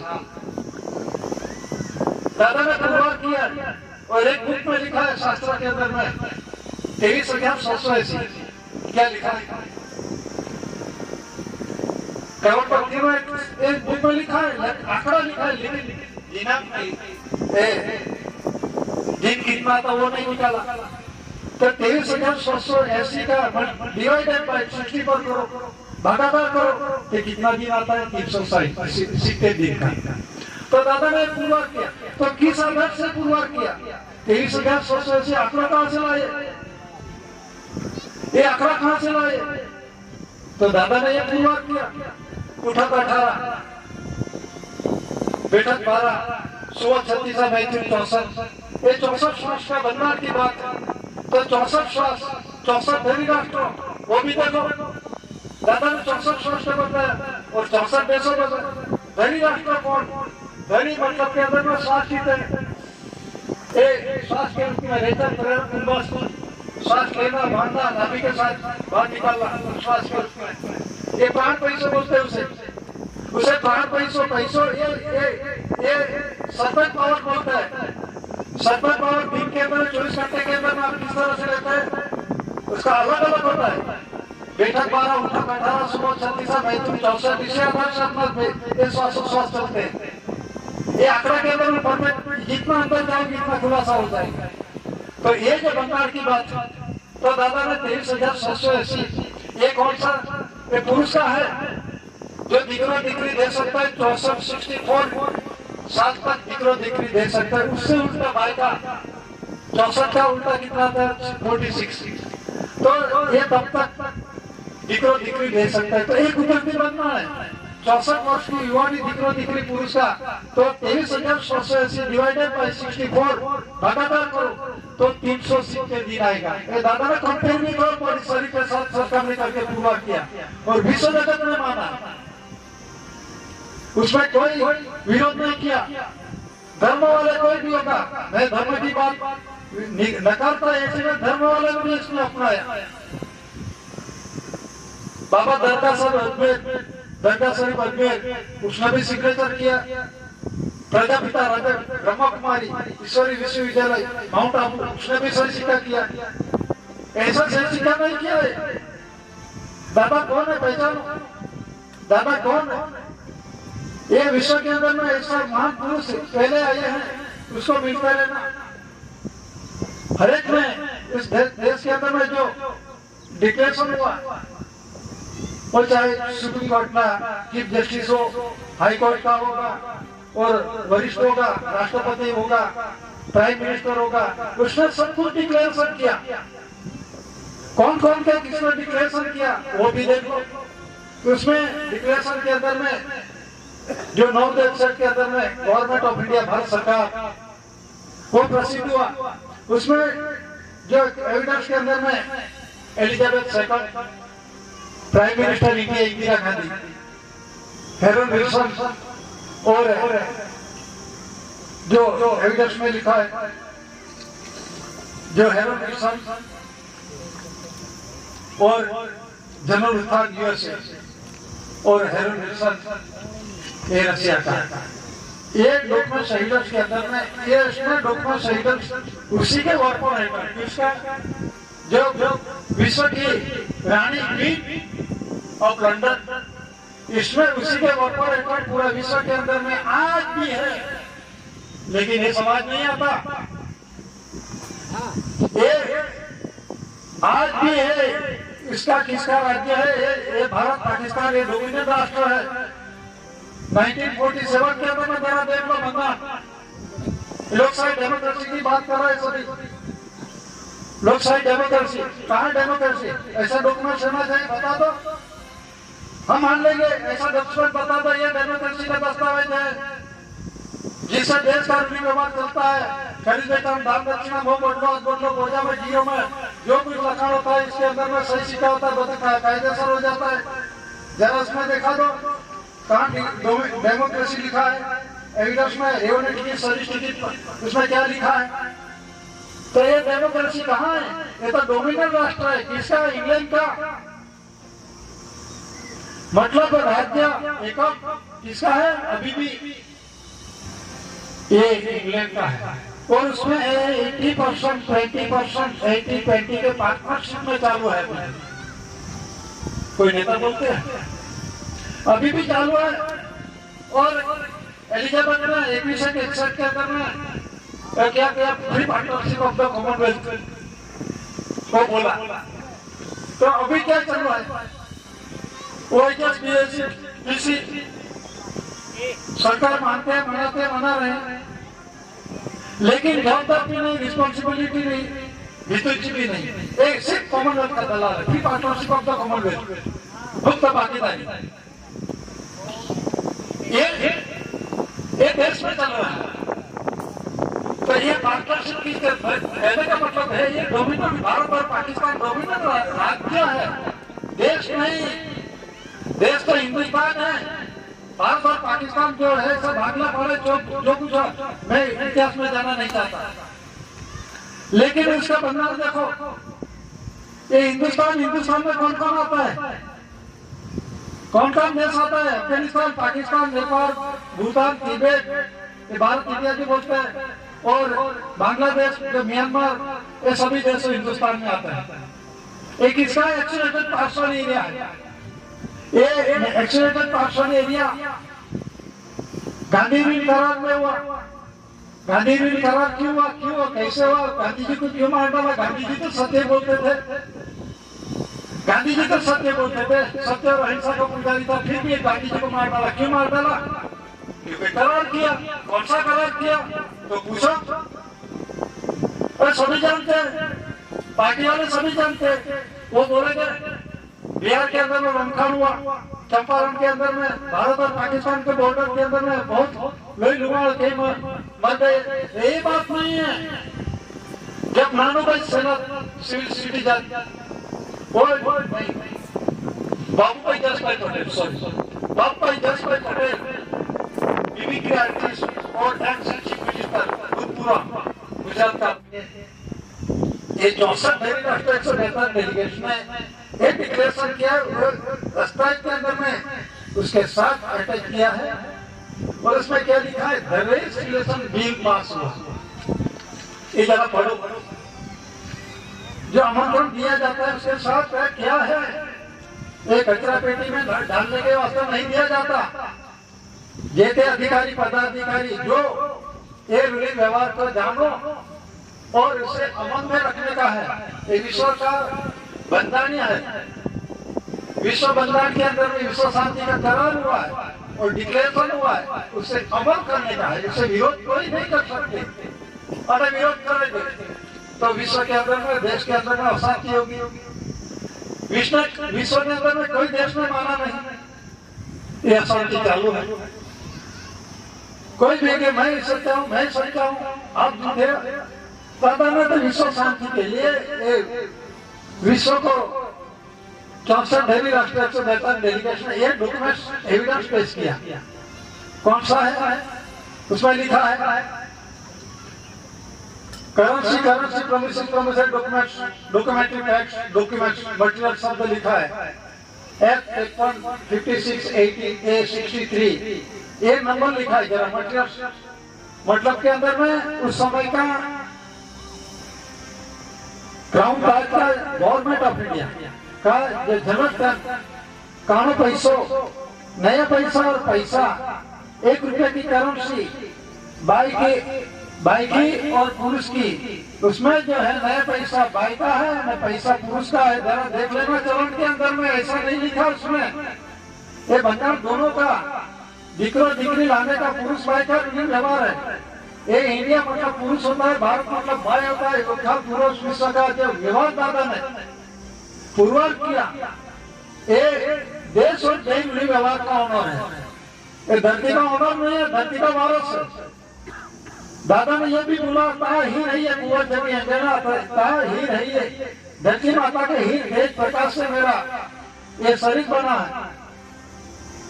दादा ने गुरुवार किया और एक बुक में लिखा है शास्त्र के अंदर में 23,780 क्या लिखा है? करोड़पति में एक बुक में लिखा है, आंकड़ा लिखा है, लेकिन दिनांक नहीं, दिन कितना था वो नहीं निकाला। तो 23,780 का डिवाइडेड बाय 60 पर करो, भागाकार करो, तो कितना दिन आता है? 360 दिन का। तो दादा ने पुरवार किया, तो किस आधार से पुरवार किया? 23,780 आंकड़ा कहां से लाए? ये आंकड़ा कहां से लाए? तो दादा ने ये पुरवार किया, उठक 18, बैठक 12, सुबह 36 मैथिल 64, ये 64 श्वास का बनवार की बात है। तो 64 श्वास, 64 धनी राष्ट्र, वो भी देखो दादा ने 64 श्वास का बताया और 64 देशों का धनी राष्ट्र कौन? धनी मतलब के अंदर में श्वास जीते श्वास के रूप में रहता है, श्वास लेना, बांधना, नाभि के साथ बाहर निकालना, श्वास के रूप में। ये प्राण पैसों बोलते हैं उसे प्राण पैसों ये सतत पावर बोलता है। सतत पावर दिन के अंदर 24 घंटे के अंदर में आप किस तरह से रहते हैं उसका अलग अलग होता है। बैठक 12, उठक 18, सुबह 36 मैथुन 64 इसे आधार साथ ये श्वास चलते हैं। ये आंकड़ा के अंदर में पढ़ने जितना अंदर जाएंगे इतना खुलासा हो जाएगा। तो ये जो बंगाल की बात है, तो दादा ने 23,780 ये कौन सा? ये पुरुष का है जो डिग्री दे सकता है, 64 साल तक डिग्री दे सकता है। उससे उल्टा भाई का 64 का उल्टा कितना था? 46। तो ये तब तक डिग्री दे सकता है। तो एक उपलब्धि बनना है 64 वर्ष की युवानी डिग्री पुरुष का, तो 23,780 डिवाइडेड बाय 64 भागाकार करो तो 370 दिन आएगा। ये दादा ने कंपेयर और बड़ी शरीर के साथ सरकार ने करके पूरा किया और विश्व जगत ने माना, उसमें कोई विरोध नहीं किया। धर्म वाले कोई भी होगा, मैं धर्म की बात नकारता है, ऐसे में धर्म वाले ने भी इसमें अपनाया। बाबा दरगाह शरीफ अजमेर उसने भी सिग्नेचर किया। प्रजापिता राजा ब्रह्मा कुमारी ईश्वरी विश्वविद्यालय माउंट आबू उसने भी सही सिक्का किया। ऐसा सही सिक्का नहीं किया है। दादा कौन है? पहचानो दादा कौन है? ये विश्व के अंदर में ऐसा महान पुरुष पहले आए हैं, उसको मिलता लेना। हर एक में इस देश के अंदर में जो डिक्लेरेशन हुआ, वो चाहे सुप्रीम कोर्ट का चीफ जस्टिस हो, हाई कोर्ट का होगा और वरिष्ठ होगा, राष्ट्रपति होगा, प्राइम मिनिस्टर होगा, उसने सब कुछ डिक्लेरेशन किया। कौन कौन के किसने डिक्लेरेशन किया वो भी देख लो। तो उसमें डिक्लेरेशन के अंदर में जो 9 के अंदर में गवर्नमेंट ऑफ इंडिया भारत सरकार वो प्रसिद्ध हुआ। उसमें जो एविडेंस के अंदर में Elizabeth second, prime minister India Indira Gandhi, Harold Wilson और जो एविडेंस में लिखा है जो हेरोल्ड विल्सन और जनरल उत्थान यूएसए और हेरोल्ड विल्सन ये रशिया का ये डॉक्यूमेंट शहीदों के अंदर में ये इसमें डॉक्यूमेंट शहीदों उसी के वर्क पर है इसका जो विश्व की रानी क्वीन ऑफ लंदन इसमें उसी के वर्क पर रिकॉर्ड पूरा विश्व के अंदर में आज भी है, लेकिन ये समाज नहीं आता। ये आज भी है, इसका किसका राज्य है? ये भारत पाकिस्तान ये डोमिनेट राष्ट्र है। 1947 के अंदर में जरा देख लो बंदा लोकशाही डेमोक्रेसी की बात कर रहा है सभी। लोकशाही डेमोक्रेसी कहाँ डेमोक्रेसी? ऐसा डॉक्यूमेंट होना चाहिए, बता दो, हम मान लेंगे। ऐसा डॉक्यूमेंट बता दो ये डेमोक्रेसी का दस्तावेज है जिससे देश का रूढ़ी व्यवहार चलता है। खरीदे काम दान दक्षिणा भोग बोलो बोझा में जियो में जो कुछ लखा होता है इसके अंदर में सही सिक्का होता है, कायदेसर हो जाता है। जरा उसमें देखा दो कहाँ डेमोक्रेसी लिखा है? एविडेंस में यूनिट की स्टैटिस्टिक्स उसमें क्या लिखा है? तो ये डेमोक्रेसी कहाँ है? ये तो डोमिनेट राष्ट्र है। किसका? इंग्लैंड का। मतलब राज्य एकम किसका है? अभी भी ये इंग्लैंड का है। और उसमें 80%, 20%, 80-20 के पार्टनरशिप में चालू है। कोई नेता बोलते हैं अभी भी चालू है। और एलिजाबेथ ने 2161 के अंदर में क्या किया? Free partnership of the Commonwealth को बोला। तो अभी क्या चल रहा है? OHS सरकार मानते हैं, मनाते हैं, मना रहे हैं, लेकिन जवाबदार भी नहीं, रिस्पॉन्सिबिलिटी नहीं, हितैषी भी नहीं। एक सिर्फ कॉमनवेल्थ का दलाल है, free partnership of the Commonwealth, मुक्त भागीदारी। ये देश में चल रहा है। तो ये पार्टनरशिप की कहने का मतलब है ये डोमिनेट भारत और पाकिस्तान डोमिनेट राज्य है, देश नहीं। देश तो हिंदुस्तान है। भारत और पाकिस्तान जो है सब भागला पड़े जो कुछ मैं इतिहास में जाना नहीं चाहता, लेकिन इसका बंगाल देखो। ये हिंदुस्तान में कौन कौन आता है? कौन कौन देश आता है? अफगानिस्तान, पाकिस्तान, नेपाल, भूटान, तिब्बत, ये भारत इत्यादि बोलते हैं, और बांग्लादेश, म्यांमार, ये सभी देश हिंदुस्तान में आता है। एक इसका एक्सीडेंटल पार्सल एरिया है। ये एक्सीडेंटल पार्सल एरिया गांधी ऋण करार में हुआ। गांधी ऋण करार क्यों हुआ? कैसे हुआ? गांधी जी को क्यों मार डाला? गांधी जी तो सत्य बोलते थे, सत्य और अहिंसा का पुजारी था, फिर भी गांधी जी को मार डाला। क्यों मार डाला? क्योंकि करार किया। कौन सा करार किया? तो पूछो। और सभी जानते हैं, पार्टी वाले सभी जानते हैं। वो बोलेंगे बिहार के अंदर में रमखान हुआ, चंपारण के अंदर में, भारत और पाकिस्तान के बॉर्डर के अंदर में बहुत लोग लुगाड़ के मर गए। यही बात नहीं है। जब नानूभाई सेना civil citizen Babubhai Jasbhai Patel mimicry artist और डांस चीफ मिनिस्टर भूतपूर्व गुजरात का ये 64 राष्ट्र 173 डेलीगेट्स में एक डिक्लेरेशन किया, दस्तावेज के अंदर में उसके साथ अटैच किया है। और उसमें क्या लिखा है? द रेजिस्ट्रेशन बीइंग पास हुआ। ये जरा पढ़ो। जो आमंत्रण दिया जाता है उसके साथ क्या है? एक कचरा पेटी में डालने के वास्ते नहीं दिया जाता। जेते अधिकारी पदाधिकारी जो ये रूढ़ी व्यवहार को जानो और उसे अमन में रखने का है। ये विश्व का बंधन है। विश्व बंधन के अंदर में विश्व शांति का करार हुआ है और डिक्लेरेशन हुआ है, उससे अमल करने का है। इससे विरोध कोई नहीं कर सकते। अगर विरोध करेंगे तो विश्व के अंदर में, देश के अंदर में अशांति होगी। विश्व के अंदर में कोई देश ने माना नहीं, ये अशांति चालू है। कोई भी कि मैं सच्चा हूँ, मैं सच्चा हूँ, आप झूठे। दादा ने तो विश्व शांति के लिए विश्व को 64 डेली राष्ट्र से बेहतर डेलीगेशन ये डॉक्यूमेंट एविडेंस पेश किया। कौन सा है? उसमें लिखा है currency permission documentary facts documents material शब्द लिखा है F 5680A63 ये नंबर लिखा है। जरा मटेरियल मतलब के अंदर में उस समय का क्राउन राज का गवर्नमेंट ऑफ इंडिया का जो जनक कानो पैसों नया पैसा और पैसा 1 रुपये की करेंसी बाई की और पुरुष की, उसमें जो है नया पैसा बाई का है, नया पैसा पुरुष का है। जरा देख लेना चलन के अंदर में ऐसा नहीं लिखा उसमें। ये भंडार दोनों का दिकरो दिकरी लाने का पुरुष बाई का व्यवहार है। ये इंडिया मतलब पुरुष होता है, भारत मतलब भाई होता है। पुरुष विश्व का जो व्यवहार दादा ने पूर्वज किया, ये देश और जैन व्यवहार का ऑनर है। ये धरती का ऑनर नहीं है, धरती का वारस है। दादा ने ये भी बोला ता ही नहीं है कुंवर जमी अंजना, ता ही नहीं है धरती माता के ही तेज प्रकाश से मेरा ये शरीर बना है।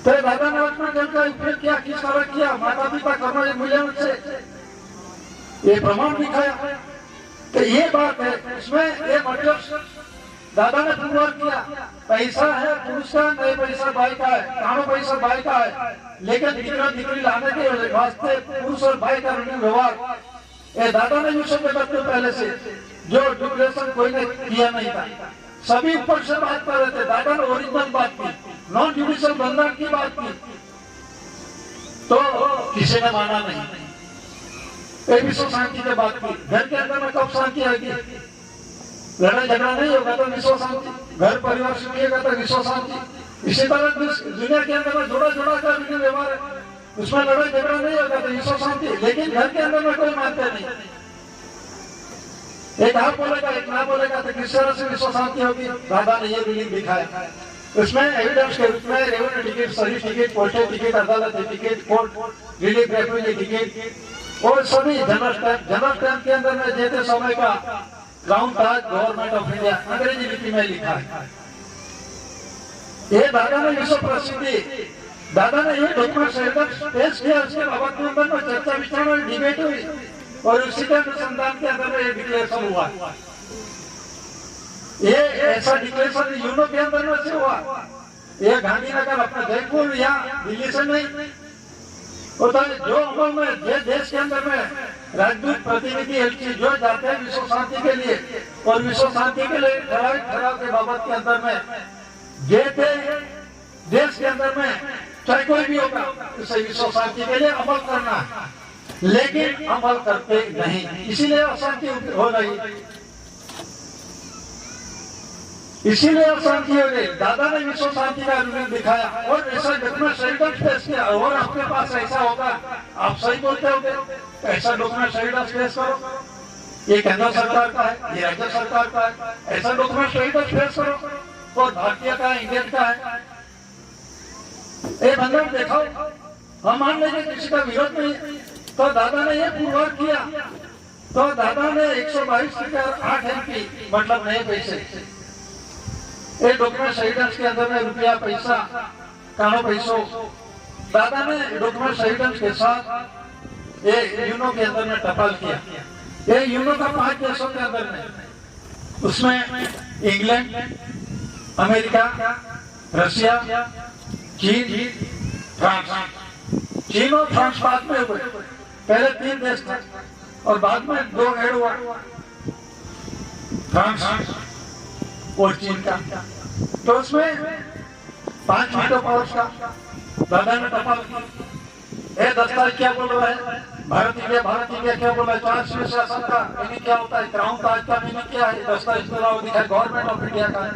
तो दादा ने अपना जल का उपयोग किया, किस तरह किया, माता पिता कर्म मूल्य से ये प्रमाण दिखाया। तो ये बात है, इसमें ये मतलब दादा ने पुनर्वार किया। पैसा है पुरुष का, नए पैसा भाई का है, कानो पैसा भाई का है, लेकिन दिकरी लाने के वास्ते पुरुष और भाई का व्यवहार ये दादा ने विश्व में करते पहले से जो डिक्लेरेशन कोई ने किया नहीं था। सभी ऊपर से बात कर रहे थे, दादा ने ओरिजिनल बात की, नॉन जुडिशियल बंधन की बात की, तो किसी ने माना नहीं। ये विश्व शांति की बात की। घर के अंदर में कब शांति आएगी? लड़ाई झगड़ा नहीं होगा तो विश्व शांति, घर परिवार सुखिएगा तो विश्व शांति। इसी तरह दुनिया के अंदर में जोड़ा जोड़ा का व्यवहार है, उसमें लड़ाई झगड़ा नहीं होगा तो विश्व शांति। लेकिन घर के अंदर में कोई मानते नहीं, एक आप बोलेगा एक ना बोलेगा तो किस तरह से विश्व शांति होगी? दादा ने ये बिल्डिंग दिखाया, उसमें एविडेंस के रूप में revenue ticket, service ticket, postal ticket, अदालत ticket, court relief refugee ticket और सभी जनरल स्टैंप के अंदर में जैसे समय का crown Taj government of India अंग्रेजी लिपि में लिखा है। ये दादा ने विश्व प्रसिद्धि, दादा ने ये डॉक्यूमेंट पेश किया। उसके बाबत में अंदर में चर्चा विचार और डिबेट हुई और उसी के अनुसंधान के अंदर में ये डिक्लेरेशन हुआ। ये ऐसा डिक्लेरेशन यूनो के अंदर में से हुआ। ये गांधीनगर अपने जयपुर या दिल्ली से नहीं होता है। जो अमल में देश के अंदर में राजदूत प्रतिनिधि एलची जो जाते हैं विश्व शांति के लिए और विश्व शांति के लिए ठहराव के बाबत के अंदर में जेते देश के अंदर में चाहे कोई भी होगा उसे विश्व शांति के लिए अमल करना, लेकिन अमल करते नहीं, इसीलिए अशांति हो रही, इसीलिए अशांति हो गई। दादा ने विश्व शांति का रूप दिखाया और ऐसा डॉक्यूमेंट एविडेंस पेश किया। और आपके पास ऐसा होगा, आप सही बोलते होगे, ऐसा डॉक्यूमेंट एविडेंस पेश करो। ये केंद्र सरकार का है, ये राज्य सरकार का है, ऐसा डॉक्यूमेंट एविडेंस पेश करो। और भारतीय का है, इंडियन का है, ये बंधन देखो, हम मान लेंगे किसी का विरोध नहीं। तो दादा ने ये पुरवार किया, तो दादा ने 122.8 MP मतलब नए पैसे ये डॉक्यूमेंट एविडेंस के अंदर में रुपया पैसा कानो पैसों दादा ने डॉक्यूमेंट एविडेंस के साथ ये यूनो के अंदर में टपाल किया। ये यूनो का 5 देशों के अंदर में, उसमें इंग्लैंड, अमेरिका, रशिया, चीन, फ्रांस। चीन और फ्रांस बाद में हुए, पहले 3 देश थे और बाद में 2 ऐड हुआ, फ्रांस और चीन का। तो उसमें 5 वीटो पावर्स का दादा ने टपाल की। दस्तावेज क्या बोल रहा है? भारत इंडिया क्या बोल रहा है? 4 शासन का मीनिंग क्या होता है? क्राउन ताज का मीनिंग क्या है? दस्तावेज दिखा गवर्नमेंट ऑफ इंडिया का है,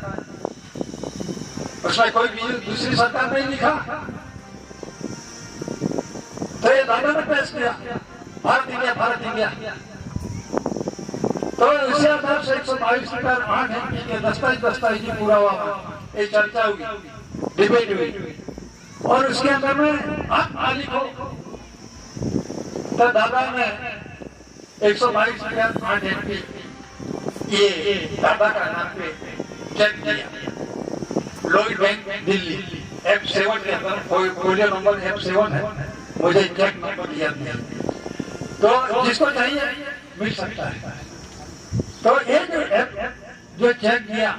उसमें कोई दूसरी सरकार नहीं लिखा। तो ये दादा ने पेश किया, भारत इंडिया। तो इसी आधार से 122 लीटर 8 एमपी के दस्तावेजी पूरा हुआ, ये चर्चा हुई, डिबेट हुई, और उसके अंदर में आप मालिक हो तो दादा ने 122 लीटर 8 एमपी ये दादा का नाम पे चेक किया। लॉयड बैंक दिल्ली F7 के अंदर फोलियो नंबर F7 है, मुझे चेक नंबर याद नहीं, तो जिसको चाहिए मिल सकता है। तो ये जो चेक दिया,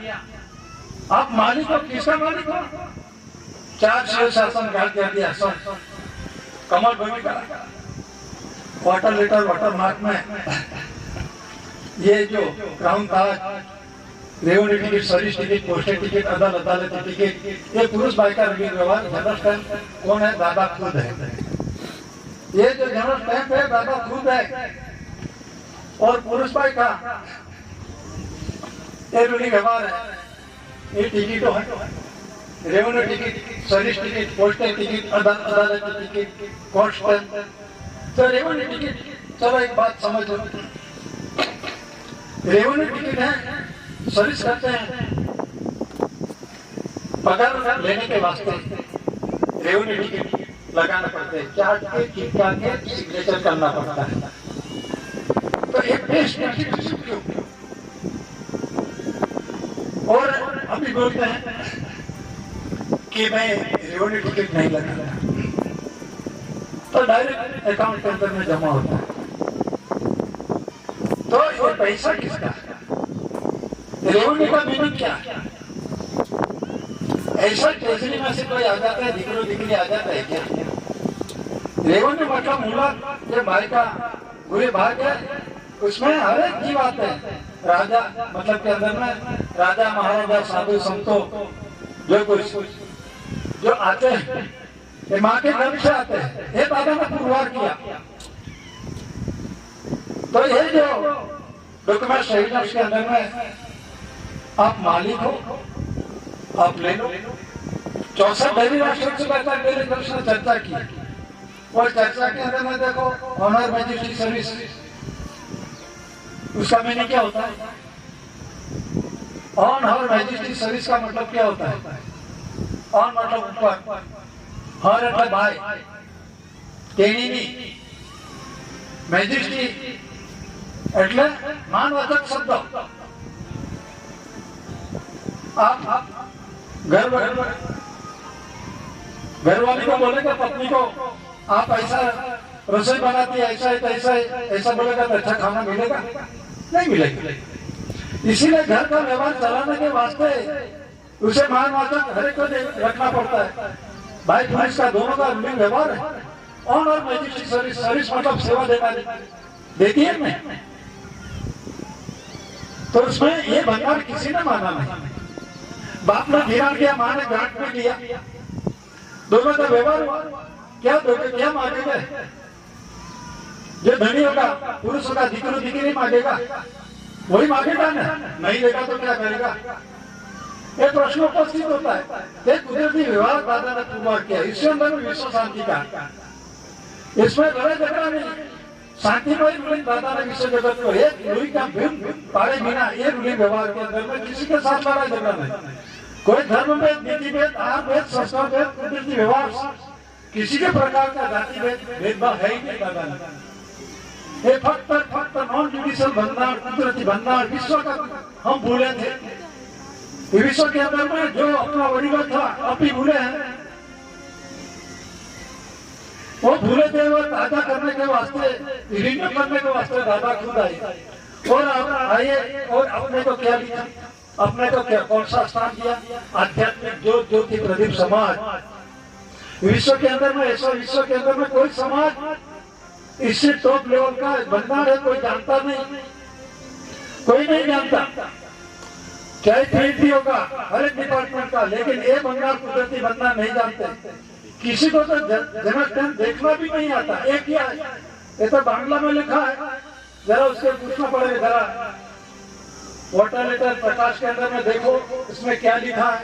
आप मालिक हो, किसका मालिक हो? 4 शिव शासन गाल कर दिया, सब कमल भूमि का क्वार्टर लीटर वाटर मार्क में ये जो क्राउन ताज, revenue ticket, service ticket, posted ticket, अदालती टिकट, ये पुरुष भाई का व्यवहार। जनरल स्टैंप कौन है? दादा खुद है। ये जो जनरल स्टैंप है दादा खुद है, और पुरुष भाई का ये रूढ़ी व्यवहार है। ये टिकटों है, revenue ticket, service ticket, posted ticket, अदालती टिकट, कोर्ट स्टैंप। तो रेवन्यू टिकट, चलो एक बात समझ लो, रेवन्यू टिकट है, सर्विस करते हैं, पगार लेने के वास्ते रेवन्यू टिकट लगाना पड़ता है, चार्ट के चिपका के सिग्नेचर करना पड़ता है। तो एक बेस्ट क्यों? और अभी बोलते हैं कि मैं रेवन्यू टिकट नहीं लगाता, तो डायरेक्ट अकाउंट के अंदर में जमा होता है। तो ये पैसा किसका? रेवन्यू का मीनिंग क्या? ऐसा ट्रेजरी में से कोई आ जाता है, दिखरो दिखरी आ जाता है क्या? रेवन्यू मतलब मूला जो भाई का बुरे भाग है, उसमें हर एक जीव आते हैं। राजा मतलब के अंदर में राजा महाराजा साधु संतों जो कुछ जो आते हैं, ये माँ के घर से आते हैं। ये दादा ने पुरवार किया। तो ये जो डॉक्यूमेंट सही के अंदर में आप मालिक हो, आप ले लो। 64 डेली राष्ट्र से बेहतर मेरे दर्शन चर्चा की, और चर्चा के अंदर में देखो ऑनर मैजिस्ट्रेट सर्विस, उसका मीनिंग क्या होता है? ऑनर मैजिस्ट्रेट सर्विस का मतलब क्या होता है? ऑन मतलब ऊपर, हर એટલે ભાઈ, તેણીની, મેજિસ્ટ્રેટ એટલે માનવાચક શબ્દ। आप घरवाली को बोलेगा पत्नी को, आप ऐसा रसोई बनाती है, ऐसा ऐसा ऐसा बोलेगा तो अच्छा खाना मिलेगा? नहीं मिलेगा। इसीलिए घर का व्यवहार चलाने के वास्ते उसे मानवाचक हर एक को रखना पड़ता है। भाई पुलिस का दोनों का व्यवहार है। ऑन और मैजिस्ट्रेट सर्विस, सर्विस मतलब सेवा देना देती है नहीं, तो उसमें ये भंगार किसी ने माना नहीं। बाप ने धिराण किया, माँ ने गांठ में लिया, दोनों का व्यवहार क्या दोगे? क्या मांगेगा? जो धनी होगा, पुरुष होगा, दिकरो दिकरी मांगेगा, वही मांगेगा ना, नहीं देगा तो क्या करेगा? ये प्रश्न उपस्थित होता है। एक कुदरती व्यवहार दादा ने पुरवार किया, इसके अंदर में विश्व शांति का, इसमें लड़ाई झगड़ा नहीं, शांति को रूलिंग दादा ने विश्व जगत को एक रूलिंग का पाड़े बिना ये रूलिंग व्यवहार के अंदर में किसी के साथ लड़ाई झगड़ा नहीं। कोई धर्म भेद, नीति भेद, आहार भेद, संस्कार भेद, कुदरती व्यवहार, किसी के प्रकार का जाति भेदभाव है ही नहीं दादा ने। ये फक्त नॉन जुडिशियल भंडार, कुदरती भंडार विश्व का हम भूले थे। विश्व के अंदर में जो अपना वरीवत था अब भी भूले हैं, वो भूले थे, वो ताजा करने के वास्ते, रिन्यू करने के वास्ते दादा खुद आए और आइए। और अपने को क्या लिया? अपने को क्या कौन सा स्थान दिया? आध्यात्मिक ज्योति प्रदीप समाज। विश्व के अंदर में ऐसा, विश्व के अंदर में कोई समाज इससे टॉप लेवल का भंडार है, कोई जानता नहीं, कोई नहीं जानता। चाहे ट्रेनिटी होगा हर एक डिपार्टमेंट का, लेकिन ये भंडार कुदरती भंडार नहीं जानते। किसी को तो जनक देखना भी नहीं आता। एक क्या है, ये तो बांग्ला में लिखा है, जरा उससे पूछना पड़ेगा। जरा वाटर लेटर प्रकाश के अंदर में देखो इसमें क्या लिखा है।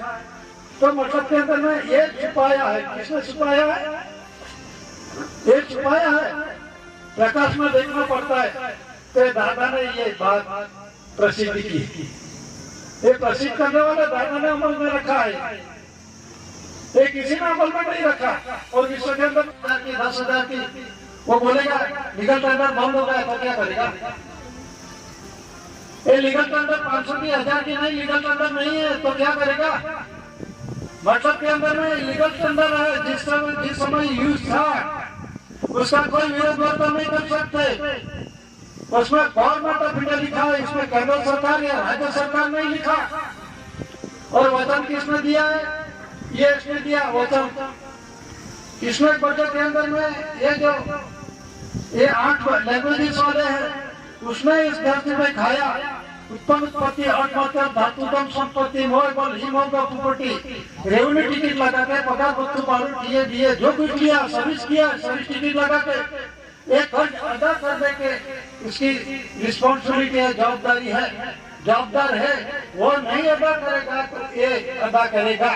तो मतलब के अंदर में ये छुपाया है, किसने छुपाया है? ये छुपाया है, प्रकाश में देखना पड़ता है। तो दादा ने ये बात प्रसिद्धि की। ये प्रसिद्ध करने वाले दादा ने अमल में रखा है, ये किसी ने अमल में नहीं रखा। और विश्व के अंदर 10,000 की वो बोलेगा लीगल टेंडर बंद हो गया तो क्या करेगा? ये लीगल टेंडर 500 की 1000 की नहीं, लीगल टेंडर नहीं है तो क्या करेगा? मतलब के अंदर में लीगल टेंडर है, जिस समय यूज था उसका कोई विरोध वर्तन नहीं कर सकते। उसमें गवर्नमेंट ऑफ इंडिया लिखा है, इसमें केंद्र सरकार या राज्य सरकार नहीं लिखा। और वचन किसने दिया है? ये इसने दिया वचन। इसमें बजट के अंदर में ये 8 लैंग्वेजेस वाले हैं, उसने इस धरती में खाया उत्पन्न उत्पत्ति आत्महत्या धातुतम संपत्ति मोहबल हिमोग प्रॉपर्टी रेवेन्यू टिकट लगा के पगार बच्चों पालन किए दिए जो कुछ किया सर्विस टिकट लगा के एक खर्च अदा कर दे के उसकी रिस्पॉन्सिबिलिटी है, जवाबदारी है, जवाबदार है। वो नहीं अदा करेगा तो ये अदा करेगा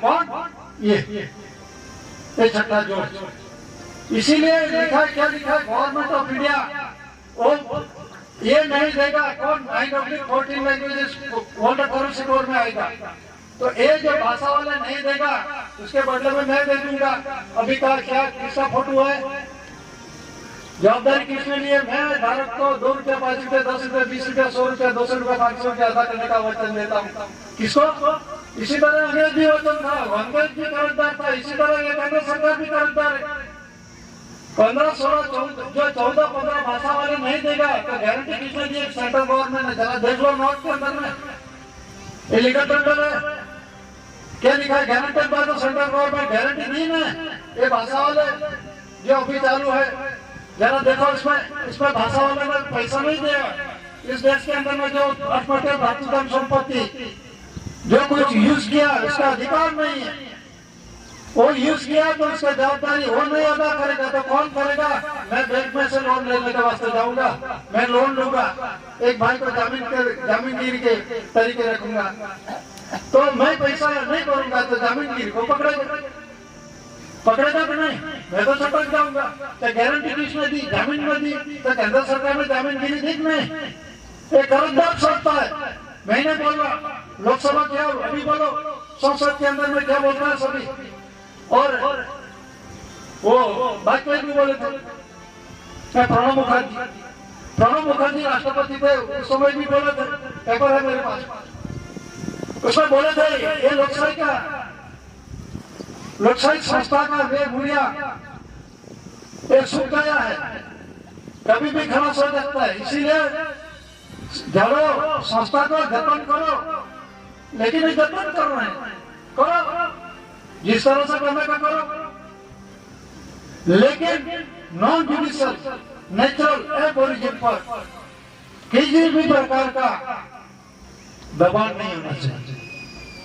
कौन? ये छठा जोड़। इसीलिए लिखा क्या लिखा है? गवर्नमेंट ऑफ इंडिया वो ये नहीं देगा कौन? 9/14 लैंग्वेजेस वर्ल्ड करेंसी कोड में आएगा। तो ये जो भाषा वाले नहीं देगा उसके बदले में मैं दे दूंगा। अभी का क्या किसका फोटो है? जवाबदारी किसने लिए? मैं भारत को 2 रुपया 5 रुपया 10 रुपया 20 रुपया 100 रुपया 200 रुपया 500 रुपया अदा करने का वचन देता हूँ। किसको? इसी तरह अंग्रेज भी वचन था, अंग्रेज भी कर्जदार था, इसी तरह ये केंद्र सरकार भी कर्जदार है। 15, 16, 14 जो 14-15 भाषा वाले नहीं देगा तो गारंटी किसने दी? सेंट्रल गवर्नमेंट ने। जरा देख लो नोट के अंदर में ये लीगल टेंडर है, क्या लिखा है? Guaranteed by the central government. Guarantee दी ना ये भाषा वाले जो अभी चालू है। जरा देखो इसमें भाषा वाले ने पैसा नहीं दिया। इस देश के अंदर में जो अठमठे धातुतम संपत्ति जो कुछ यूज किया उसका अधिकार नहीं है। वो यूज किया तो उसका जवाबदारी वो नहीं अदा करेगा तो कौन करेगा? मैं बैंक में से लोन लेने के वास्ते जाऊंगा, मैं लोन लूंगा, एक भाई को जामीनगिरी के तरीके रखूंगा, तो मैं पैसा नहीं करूंगा तो जामीनगिरी को पकड़ेगा कि नहीं? मैं तो सटक जाऊंगा। तो गारंटी किसने दी? जामीन में दी। तो केंद्र सरकार ने जामीनगिरी दी नहीं। एक कर्जदार सकता है। मैंने बोला लोकसभा क्या अभी बोलो, संसद के अंदर में क्या बोलता है सभी। और वो वाजपेयी भी बोले थे, प्रणब मुखर्जी राष्ट्रपति थे उस समय भी बोले थे, पेपर है मेरे पास, उसमें बोले थे ये लोकशाही संस्था का वे मूल्य ये सूख गया है, कभी भी खड़ा हो सकता है। इसीलिए जरो संस्था को जतन करो, लेकिन जतन कर रहे हैं, करो जिस तरह से करने का करो, लेकिन नॉन जुडिशियल नेचुरल एबोरिजिन पर किसी भी प्रकार का दबाव नहीं होना चाहिए।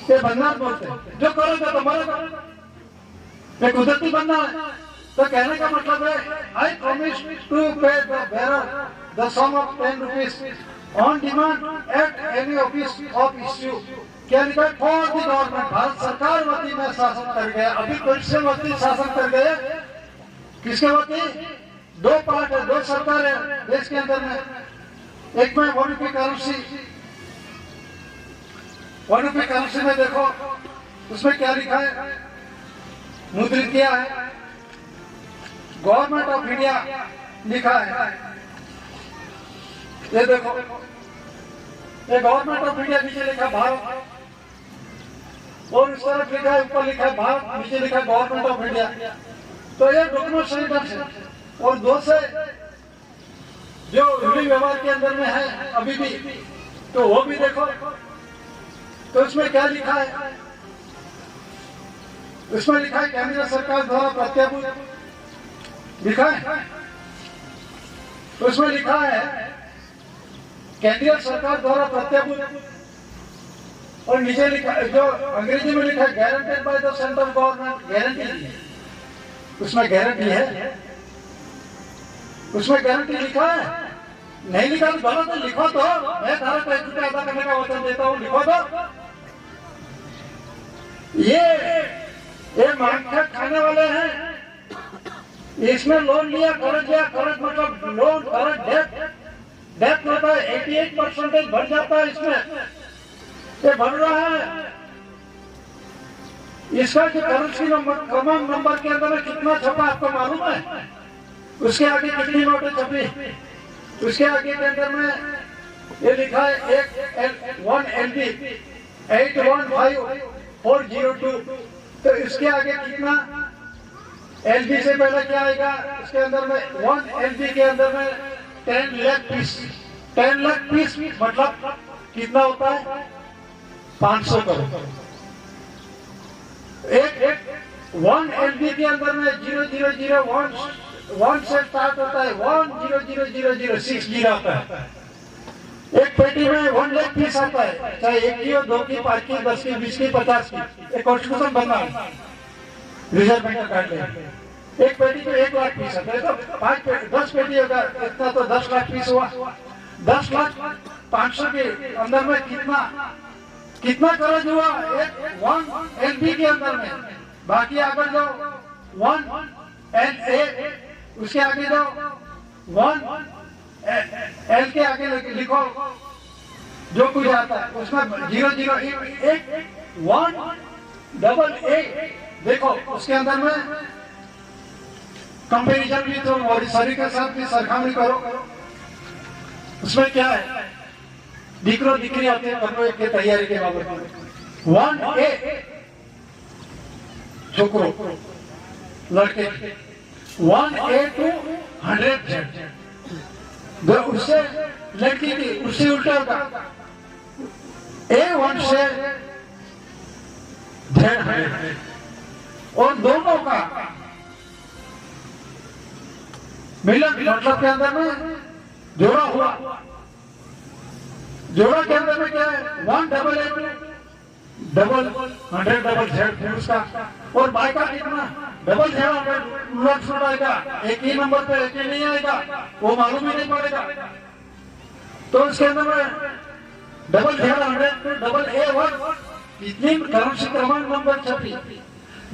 ये बंगाल बोलते हैं जो करेगा तो मरेगा, ये कुदरती बंदा है। तो कहने का मतलब है I promise to pay the bearer the sum of 10 rupees on demand at any office of issue. क्या लिखा? For the government. भारत सरकार वती में शासन कर गया। अभी किसके वती शासन कर गए? किसके वती? 2 पार्ट है, 2 सरकार है देश के अंदर में। एक में मॉनिटरी करेंसी में देखो उसमें क्या लिखा है, मुद्रित किया है, गवर्नमेंट ऑफ इंडिया लिखा है। ये देखो ये गवर्नमेंट ऑफ इंडिया नीचे लिखा भारत, और इस तरफ लिखा है ऊपर लिखा है भारत, नीचे लिखा गवर्नमेंट ऑफ इंडिया। तो ये डॉक्यूमेंट सेंटर से और 2 से जो रूलिंग व्यवहार के अंदर में है अभी भी, तो वो भी देखो। तो इसमें क्या लिखा है? इसमें लिखा है केंद्र सरकार द्वारा प्रत्याभूत लिखा है। तो इसमें लिखा है केंद्रीय सरकार द्वारा प्रत्याभूत, और नीचे लिखा जो अंग्रेजी में लिखा है guaranteed by the central government. Guarantee उसमें गारंटी है, उसमें गारंटी लिखा है। नहीं लिखा तो गलत है, लिखो तो मैं तारा टैक्स रुपया अदा करने का वचन देता हूँ, लिखो तो। ये मांग खाने वाले हैं, इसमें लोन लिया, कर्ज मतलब लोन कर्ज डेट डेथ होता है 88% बढ़ जाता है इसमें, ये बढ़ रहा है। इसका जो करेंसी नंबर क्रमांक नंबर के अंदर कितना छपा आपको मालूम है? उसके आगे कितनी नोटें छपी? उसके आगे के अंदर में ये लिखा है 1 LB 815402। तो इसके आगे कितना LB से पहले क्या आएगा? इसके अंदर में 1 LB के अंदर में 10 लाख पीस। 10 लाख पीस मतलब कितना होता है? 500 करोड़। एक 1 LB के अंदर में 0001 से स्टार्ट होता है, 100006 जीरो आता है। एक पेटी में 1 लाख पीस आता है, चाहे 1 की हो, 2 की, 5 की, 10 की, 20 की, 50 की। एक कॉन्स्टिट्यूशन बना रिजर्व बैंक का कार्ड। एक पेटी में 1 लाख पीस आता है, तो 10 पेटी होगा, इतना तो 10 लाख पीस हुआ। 10 लाख 500 के अंदर में कितना खर्च हुआ? 1 LB के अंदर में। बाकी अगर जो 1 LA, उसके आगे जो 1 L के आगे लिखो जो कुछ आता है उसमें 001 डबल A। देखो उसके अंदर में कंपेरिजन भी तो सरी के साथ भी सरखामणी करो। उसमें क्या है? दिकरो दिकरी आते हैं करने की तैयारी के बाबत में 1A छोकरो लड़के, 1A to 100Z। उससे लड़की की उससे उल्टा होगा, A1 से Z100। और दोनों का मिलन मतलब के अंदर में जोड़ा हुआ। जोड़ा के अंदर में क्या है? 1 double A double 100 double Z उसका। और बाय का कितना? डबल 0 आएगा, एक ही नंबर पे एक ही नहीं आएगा, वो मालूम ही नहीं पड़ेगा। तो इसके अंदर में डबल 0 डबल A1 इतनी करेंसी क्रमांक नंबर छपी।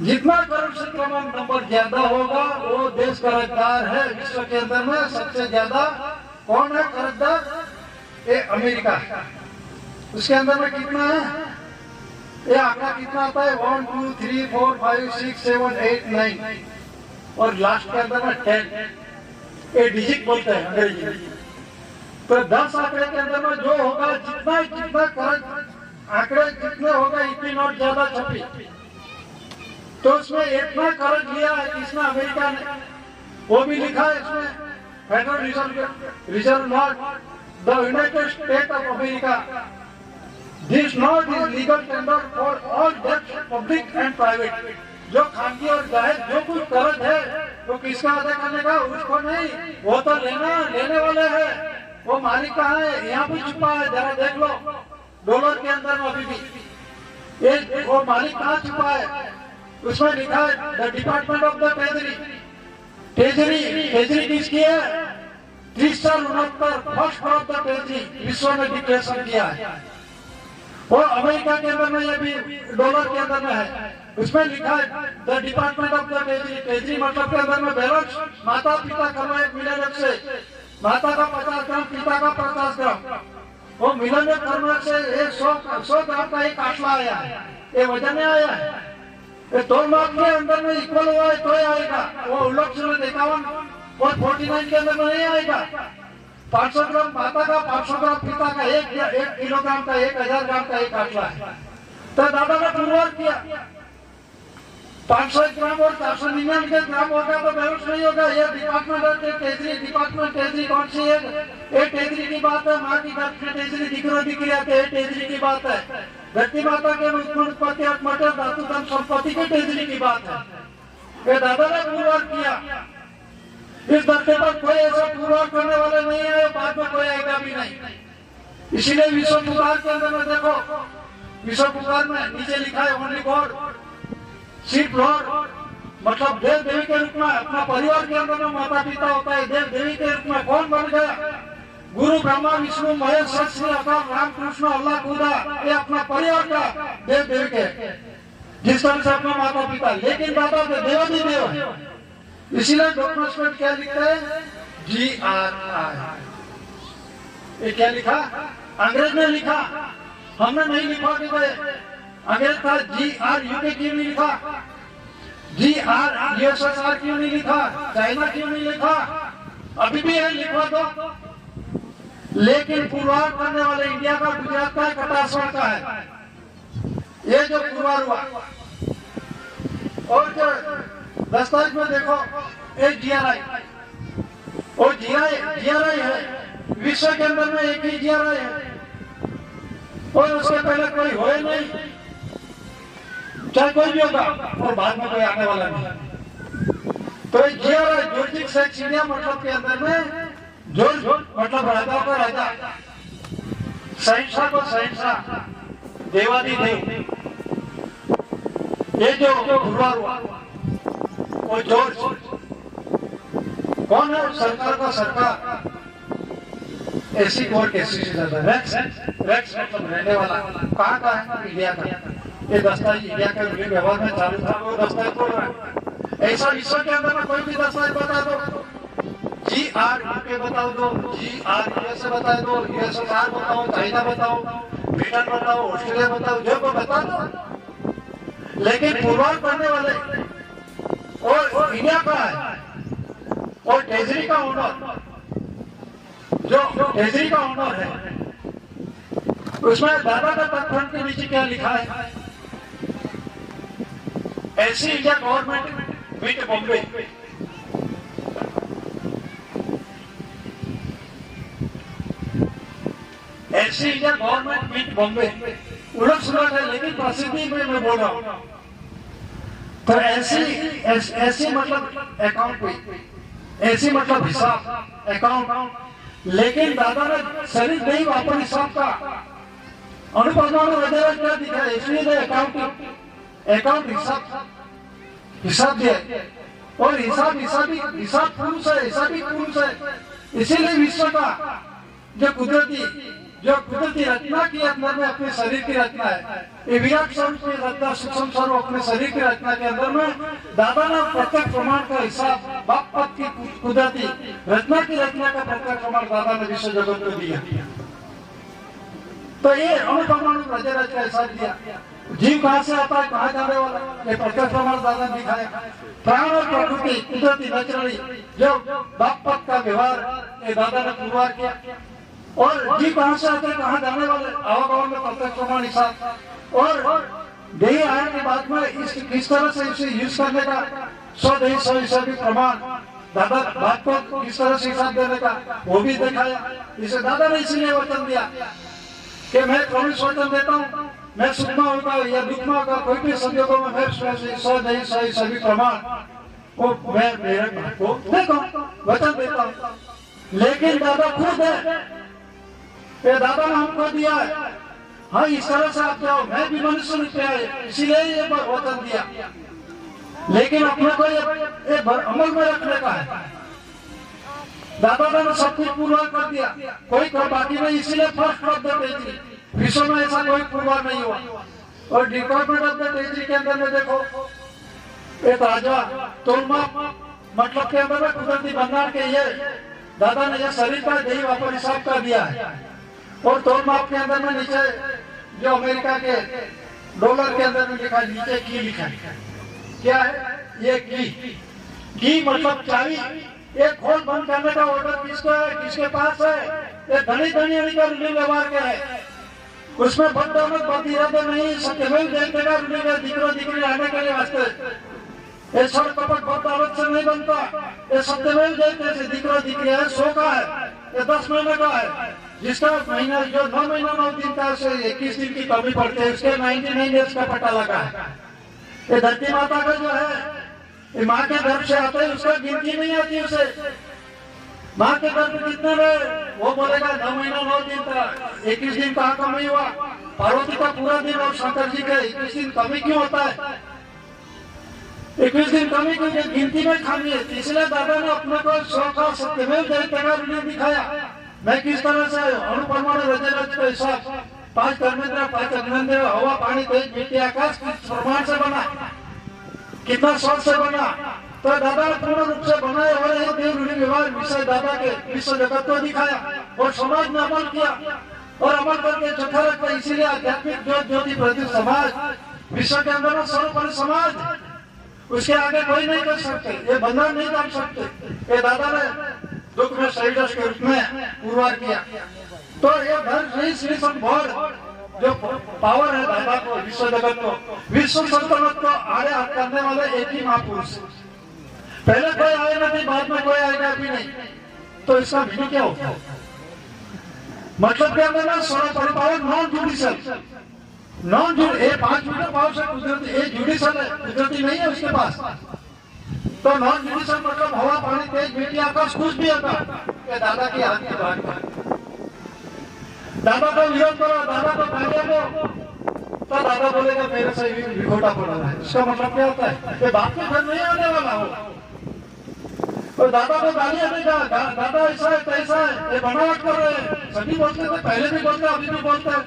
जितना करेंसी क्रमांक नंबर ज्यादा होगा वो देश कर्जदार है। विश्व के अंदर में सबसे ज्यादा कौन है कर्जदार? ये अमेरिका। उसके अंदर में कितना है? ये आंकड़ा कितना आता है? 1 2 3 4 5 6 7 8 9 और लास्ट के अंदर में 10। ये डिजिट बोलते हैं अंग्रेजी में। तो 10 आंकड़े के अंदर में जो होगा, जितना कर्ज आंकड़े जितने होगा इतनी नोट ज्यादा छपी। तो उसमें इतना कर्ज लिया है किसने? अमेरिका ने। वो भी लिखा है इसमें, federal reserve note the United state of America. This note is legal tender for all debts, public and private। जो खानगी और जाहिर जो कुछ कर्ज है वो किसका अदा करने का? उसको नहीं, वो तो लेने वाले हैं। वो मालिक कहाँ है? यहाँ भी छुपा है, जरा देख लो डॉलर के अंदर में अभी भी। ये वो मालिक कहाँ छुपा है? उसमें लिखा है the department of the treasury. Treasury किसकी है? 369 फर्स्ट ऑफ द ट्रेजरी विश्व में डिक्लेरेशन किया है। और अमेरिका के अंदर में ये भी डॉलर के अंदर में है। उसमें लिखा है the department of the treasury. Treasury मतलब के अंदर में बैलेंस माता पिता का 1 मिलियन से, माता का 50 ग्राम, पिता का 50 ग्राम, वो मिलन करने से 100 ग्राम का एक आटला आया है। ये वजन में आया है। ये 2 मार्क के अंदर में इक्वल हुआ है तो आएगा। वो 1951 और 49 के अंदर में नहीं आएगा। 500 ग्राम माता का, 500 ग्राम पिता का, 1 किलोग्राम का, 1000 ग्राम का एक आटला है। तो दादा ने शुरुआत किया 500 ग्राम और 499 ग्राम होगा तो बैलेंस नहीं होगा। ये डिपार्टमेंट ट्रेजरी कौन सी है? ये ट्रेजरी की बात है। माँ की गर्भ में ट्रेजरी दिख आते हैं, ट्रेजरी की बात है। धरती माता के उत्पत्ति और मटर धातु धन संपत्ति की ट्रेजरी की बात है। ये दादा ने शुरुआत किया। इस धरती पर कोई ऐसा पूर्वार करने वाले नहीं है, बाद में कोई आएगा भी नहीं। इसीलिए विश्व पुकार के अंदर में देखो, विश्व पुकार में नीचे लिखा है ओनली गॉड, सिर्फ लॉर्ड। मतलब देव देवी के रूप में अपना परिवार के अंदर में माता पिता होता है। देव देवी के रूप में कौन बन गया? गुरु ब्रह्मा विष्णु महेश सत श्री अकाल राम कृष्ण अल्लाह खुदा। ये अपना परिवार का देव देवी के, जिस तरह से अपना माता पिता। लेकिन दादा तो देवाधिदेव है। इसीलिए डॉक्टर क्या लिखते हैं? GRI ये क्या लिखा? अंग्रेज ने लिखा, हमने नहीं लिखा कि भाई अंग्रेज था। GRUK क्यों नहीं लिखा? USSR क्यों नहीं लिखा? चाइना क्यों नहीं लिखा? अभी भी है, लिखवा दो। लेकिन पुरवार करने वाले इंडिया का, गुजरात का है, कटासवाड़ का है। ये जो पुरवार हुआ, और जो दस्तावेज में देखो, एक GRI, और GRI है, विश्व के अंदर में एक ही GRI है, और उसके पहले कोई होए नहीं, चाहे कोई भी होगा, और बाद में कोई आने वाला नहीं। तो GRI जुरिडिक्शन इंडिया मतलब के अंदर में जॉर्ज मतलब राजा को राजा, सहिंसा को सहिंसा, देवाधिदेव। ये जो गुरुवार हुआ वो जॉर्ज कौन है? सरकार का सरकार, ऐसी कोर्ट कैसी से ज्यादा रेक्स मतलब रहने वाला, कहाँ का है? इंडिया का। ये दस्तावेज इंडिया के व्यवहार में चालू था, वो दस्तावेज बोल रहा है। ऐसा विश्व के अंदर में कोई भी दस्तावेज बता दो, GRUK बताओ दो, GRUS बता दो, USSR बताओ, चाइना बताओ, ब्रिटेन बताओ, ऑस्ट्रेलिया बताओ, जो को बता दो। लेकिन पुरवार करने वाले और इंडिया का है, और ट्रेजरी का ओनर, जो ट्रेजरी का ओनर है, उसमें दादा का तत्फंड के नीचे क्या लिखा है? ऐसी इंडिया गवर्नमेंट विद बॉम्बे। ऐसी इंडिया गवर्नमेंट विद बॉम्बे, उलट सुलट है, लेकिन प्रसिद्धि में मैं बोल रहा हूं। तो ऐसी मतलब अकाउंट पे, ऐसी मतलब हिसाब अकाउंट। लेकिन दादा ने शरीर नहीं वापस हिसाब का अनुपरमाणु वगैरह क्या दिखा, इसलिए अकाउंट हिसाब दिया, और हिसाब पुरुष है, हिसाबी पुरुष है। इसीलिए विश्व का जो कुदरती रचना की अंदर में अपने शरीर की रचना है, ये विराट स्वरूप की रचना, सूक्ष्म स्वरूप अपने शरीर की रचना के अंदर में दादा ने प्रत्यक्ष प्रमाण का हिसाब, बाप पद की कुदरती रचना की रचना का प्रत्यक्ष प्रमाण दादा ने विश्व जगत को दिया। तो ये अणुपरमाणु रच का हिसाब दिया। जीव कहाँ से आता है, कहाँ जाने वाला, ये प्रत्यक्ष प्रमाण दादा ने दिखाया। प्राण और प्रकृति कुदरती नेचुरली जो बाप पद का व्यवहार ये दादा ने पुरवार किया। और जीव कहाँ से आते, कहाँ जाने वाले, आवागमन में प्रत्यक्ष प्रमाण हिसाब। और देही आने के बाद में किस तरह से इसे यूज करने का स्वदेही स्वदेशी प्रमाण, दादा बात को किस तरह से हिसाब देने का वो भी दिखाया। इसे दादा ने इसीलिए वचन दिया कि मैं प्रॉमिस वचन देता हूँ, मैं सुख में होगा या दुख में होगा, कोई भी संजोगों में मैं स्वदेही स्वदेशी प्रमाण वो मैं मेरे को देखो वचन देता हूँ। लेकिन दादा खुद है, ये दादा ने हमको दिया है, हाँ इस तरह से आप जाओ, मैं भी मनुष्य रूप में आए, इसीलिए ये वचन दिया। लेकिन अपने को ये अमल में रखने का है। दादा ने सब कुछ पूरा कर दिया, कोई बाकी नहीं, इसीलिए फर्स्ट ऑफ द ट्रेजरी, विश्व में ऐसा कोई पूर्वार नहीं हुआ। और डिपार्टमेंट ऑफ द ट्रेजरी के अंदर में देखो, एक राजा तोलमा मतलब के अंदर में कुदरती भंडार के ये दादा ने ये शरीर का देही वापस हिसाब कर दिया है। और तोल माप के अंदर में नीचे जो अमेरिका के डॉलर के अंदर में लिखा है, नीचे की लिखा है, क्या है ये की मतलब चाबी। एक खोल बंद करने का ऑर्डर किसको है, किसके पास है? ये धनी का रूलिंग व्यवहार के है, उसमें बददौलत बदइरादे नहीं, सत्यमेव जयते का रूलिंग है। दिकरी आने के लिए वास्ते ये छल कपट बददौलत से नहीं बनता, ये सत्यमेव जयते से दिकरी है, 100 का है, ये 10 महीने का है। जिसका महीना जो 9 महीना 9 दिन का उसे 21 दिन की कमी पड़ती है, उसके 99 डेज का पता लगा है। ये धरती माता का जो है, ये माँ के गर्भ से आता है, उसका गिनती नहीं आती उसे। माँ के गर्भ कितने रहे वो बोलेगा 9 महीना 9 दिन का, 21 दिन कहाँ कमी हुआ? पार्वती का पूरा दिन और शंकर जी का 21 दिन कमी क्यों होता है? 21 दिन कमी क्योंकि गिनती में खामी है। इसलिए दादा ने अपने को 100 का सत्यमेव जयते का रूलिंग दिखाया। मैं किस तरह से अणुपरमाणु रज का हिसाब 5 कर्मेंद्र 5 अग्नेंद्र, हवा पानी तेज मिट्टी आकाश किस प्रमाण से बना, कितना शौक से बना। तो दादा ने पूर्ण रूप से बनाए हुए देव रूढ़ी व्यवहार विषय दादा के विश्व जगत को दिखाया। और समाज में अमल किया और अमल करके चौथा रखा। इसीलिए आध्यात्मिक ज्योति प्रति समाज विश्व के अंदर सर्वोपरि समाज, उसके आगे कोई नहीं कर सकते, ये बंधन नहीं कर सकते। ये दादा ने दुख में शहीद के रूप में पुरवार किया। तो ये भर श्री संत भोर जो पावर है दादा को, विश्व जगत को, विश्व सल्तनत को आड़े हाथ करने वाले एक ही महापुरुष। पहले कोई आएगा नहीं, बाद में कोई आएगा भी नहीं, तो इसका मीनिंग क्या होगा? मतलब क्या करना, सर्वोपरि power non judicial, non judicial 5 metre power से कुदरती, ये जुडिशियल है, कुदरती नहीं है उसके पास। तो नॉन जुडिशियल मतलब हवा, पानी, तेज, मिट्टी, आकाश, कुछ भी होगा, ये दादा की हाथ की बात है। दादा को विरोध करो, दादा को गालियां दो, तो दादा बोलेगा मेरे से विखोटा पड़ा है। इसका मतलब क्या होता है? ये बाप के घर नहीं आने वाला हो। तो दादा को गालियां देगा, दादा ऐसा है तैसा है, ये बनावट कर रहे हैं, सभी बोलते थे, पहले भी बोलते, अभी भी बोलते हैं।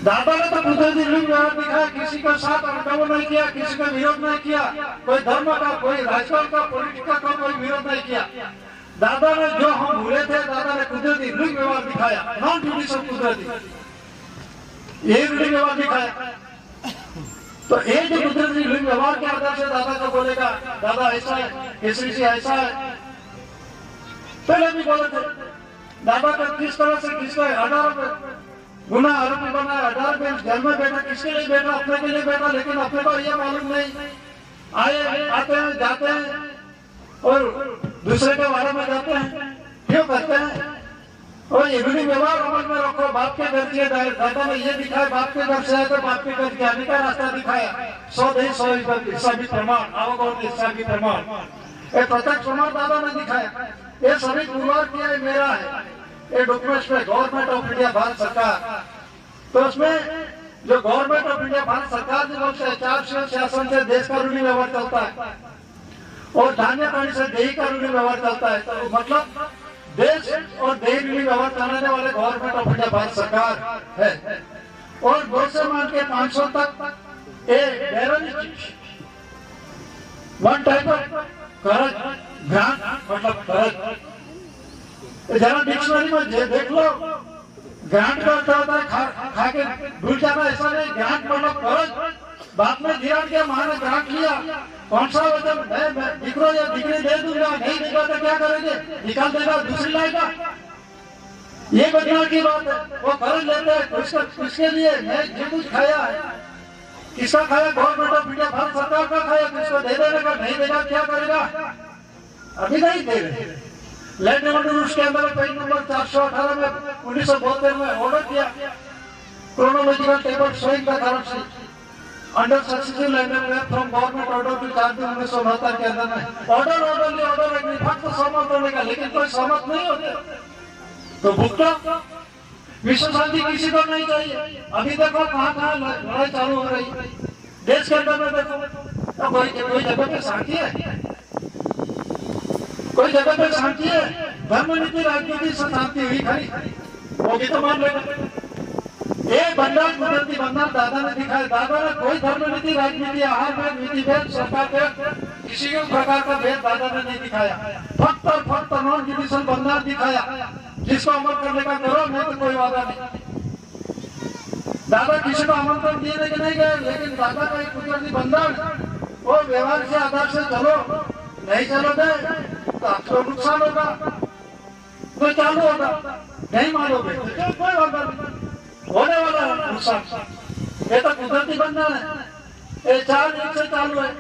दादा ने तो कुदरती लिंग व्यवहार दिखाया, किसी का साथ अनुभव नहीं किया, किसी का विरोध नहीं किया, कोई धर्म का, कोई राजकारण का, पॉलिटिकल का कोई विरोध नहीं किया। दादा ने जो हम भूले थे, दादा ने कुदरती लिंग व्यवहार दिखाया, नॉन जुडिशियल कुदरती, ये लिंग व्यवहार दिखाया। तो एक जो कुदरती लिंग व्यवहार के आधार से दादा को बोलेगा दादा ऐसा है, केसरी जी ऐसा है। पहले भी बोले थे दादा का किस तरह से किसका 18 गुना आरोपी बना, 18 पे जेल में बैठा, किसके लिए बैठा? अपने के लिए बैठा, लेकिन अपने को ये मालूम नहीं। आए आते हैं, जाते हैं और दूसरे के बारे में जाते हैं, क्यों करते हैं? और ये भी व्यवहार अमल में रखो। बाप के घर के दादा ने ये दिखाया, बाप के घर से आए तो बाप के घर के आने का रास्ता दिखाया। 100 दही 100 हिस्सा भी प्रमाण, आवक हिस्सा भी प्रमाण, ये प्रत्यक्ष प्रमाण दादा ने दिखाया। ये सभी पुरवार किया, ये मेरा है, ये डॉक्यूमेंट्स में गवर्नमेंट ऑफ इंडिया भारत सरकार। तो उसमें जो गवर्नमेंट ऑफ इंडिया भारत सरकार की ओर से 4 शासन से देश का ऋणी व्यवहार चलता है और धान्य पानी से देही का ऋणी व्यवहार चलता है। तो मतलब देश और देही ऋणी व्यवहार चलाने वाले गवर्नमेंट ऑफ इंडिया भारत सरकार है। और 2 से मान के 500 तक वन टाइप ऑफ कर्ज, ग्रांट मतलब कर्ज। जरा डिक्शनरी में देख लो, ग्रांट का अर्थ होता है खा के भूल जाना, ऐसा नहीं। ग्रांट मतलब कर्ज, बाप ने गिराट के मां ने ग्रांट लिया, कौन सा वचन, मैं दिकरो या दिकरी दे दूंगा, नहीं देगा तो क्या करेंगे? निकाल देगा, दूसरी लाएगा, ये बदलाव की बात है। वो कर्ज लेते हैं किसके लिए? मैं जो कुछ खाया है, किसका खाया? गवर्नमेंट ऑफ इंडिया भारत सरकार का खाया, किसको दे देने का, नहीं देगा क्या करेगा? अभी नहीं दे रहे। लैंड रेवेन्यू रूल्स के अंदर पेज नंबर 418 में 1972 में ऑर्डर किया, chronological table showing the currency under successive land revenue from government order to 4 June 1969 के अंदर में ऑर्डर फक्त सहमत होने का, लेकिन कोई सहमत नहीं होते तो भुगतो। विश्व शांति किसी को नहीं चाहिए। अभी देखो कहाँ लड़ाई चालू हो रही है देश के अंदर में। देखो कोई जगह पे शांति है, कोई जगह पे शांति है। धर्म नीति राजनीति से शांति हुई खरी, वो भी तो मान लेगा। एक बंधन कुदरती बंधन दादा ने दिखाया। दादा ने कोई धर्म नीति राजनीति आहार भेद नीति भेद सरकार भेद किसी भी प्रकार का भेद दादा ने नहीं दिखाया। फक्त और फक्त नॉन जुडिशियल बंधन दिखाया, जिसको अमल करने का करो, नहीं तो कोई वादा नहीं। दादा किसी को आमंत्रण दिए लेके नहीं गए, लेकिन दादा का एक कुदरती बंधन वो व्यवहार के आधार से चलो, नहीं चलोगे तो आपको नुकसान होगा, तो चालू होगा, नहीं मानोगे तो कोई वादा नहीं, होने वाला है नुकसान। ये तो कुदरती बंधन है, ये 4 दिन से चालू है।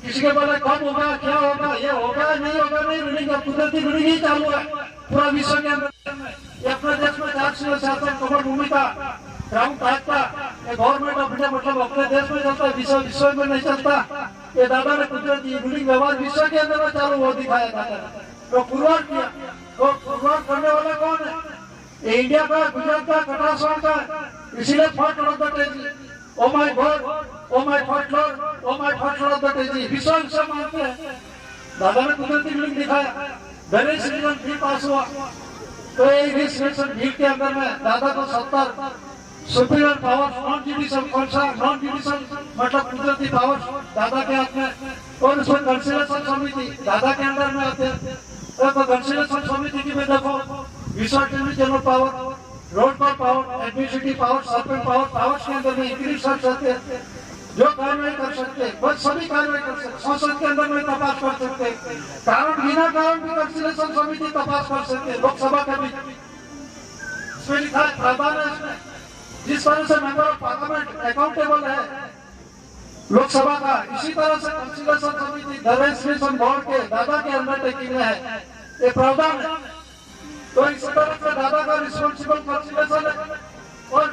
किसी के बोले कब होगा, क्या होगा, ये होगा नहीं होगा, नहीं रुकेगा, कुदरती रुक ही चालू है पूरा विश्व के अंदर। ये अपने देश में 4 शासन कमर भूमि का ग्राउंड टाइप का गवर्नमेंट ऑफ इंडिया मतलब अपने देश में चलता है, विश्व में नहीं चलता। ये दादा ने कुदरती रूलिंग व्यवहार विश्व के अंदर में चालू वो दिखाया दादा ने, तो पुरवार किया। तो पुरवार करने वाला कौन है? इंडिया का, गुजरात का, कटासवाड़ का। इसीलिए first lord of the treasury, oh my god, oh my first lord, oh my first lord of the treasury, विश्व मानते हैं। दादा ने कुदरती रूलिंग दिखाया, वेरी सीजन भी पास हुआ। तो ये सीजन भी के अंदर में दादा को 70 सुपीरियर पावर नॉन जुडिशियल, कौन सा नॉन जुडिशियल मतलब कुदरती पावर दादा के हाथ में, और उसमें कंसिलेशन समिति दादा के अंदर में आते हैं। कंसिलेशन समिति की में देखो विश्व अटॉर्नी जनरल पावर, रोड पर power, administrative power, servant power, powers के अंदर में इंक्रीज कर सकते हैं, जो कार्रवाई कर सकते हैं बस सभी कार्रवाई कर सकते, संसद के अंदर में तपास कर सकते हैं, कारण बिना कारण भी कंसिलेशन समिति तपास कर सकते हैं। लोकसभा का भी इसमें लिखा है, प्रावधान है इसमें, जिस तरह से मेंबर ऑफ पार्लियामेंट अकाउंटेबल है लोकसभा का, इसी तरह से कंसिलेशन समिति द रजिस्ट्रेशन बोर्ड के दादा के अंडरटेकिंग में है, ये प्रावधान है। तो इस तरह से दादा का रिस्पॉन्सिबल कंसिलेशन है और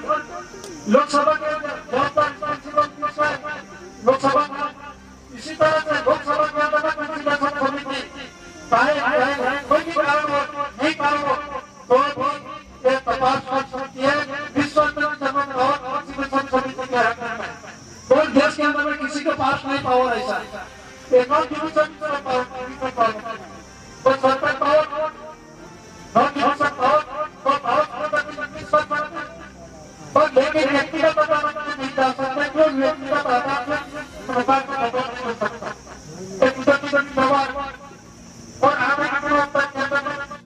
लोकसभा के अंदर लोकसभा इसी तरह से लोकसभा के अंदर कंसिलेशन समिति चाहे कोई भी कारण हो, नहीं कारण हो तो ये तपास कर सकती है विश्व कंसिलेशन समिति के हक में। कोई देश के अंदर में किसी के पास नहीं पावर ऐसा। एक और डिवीजन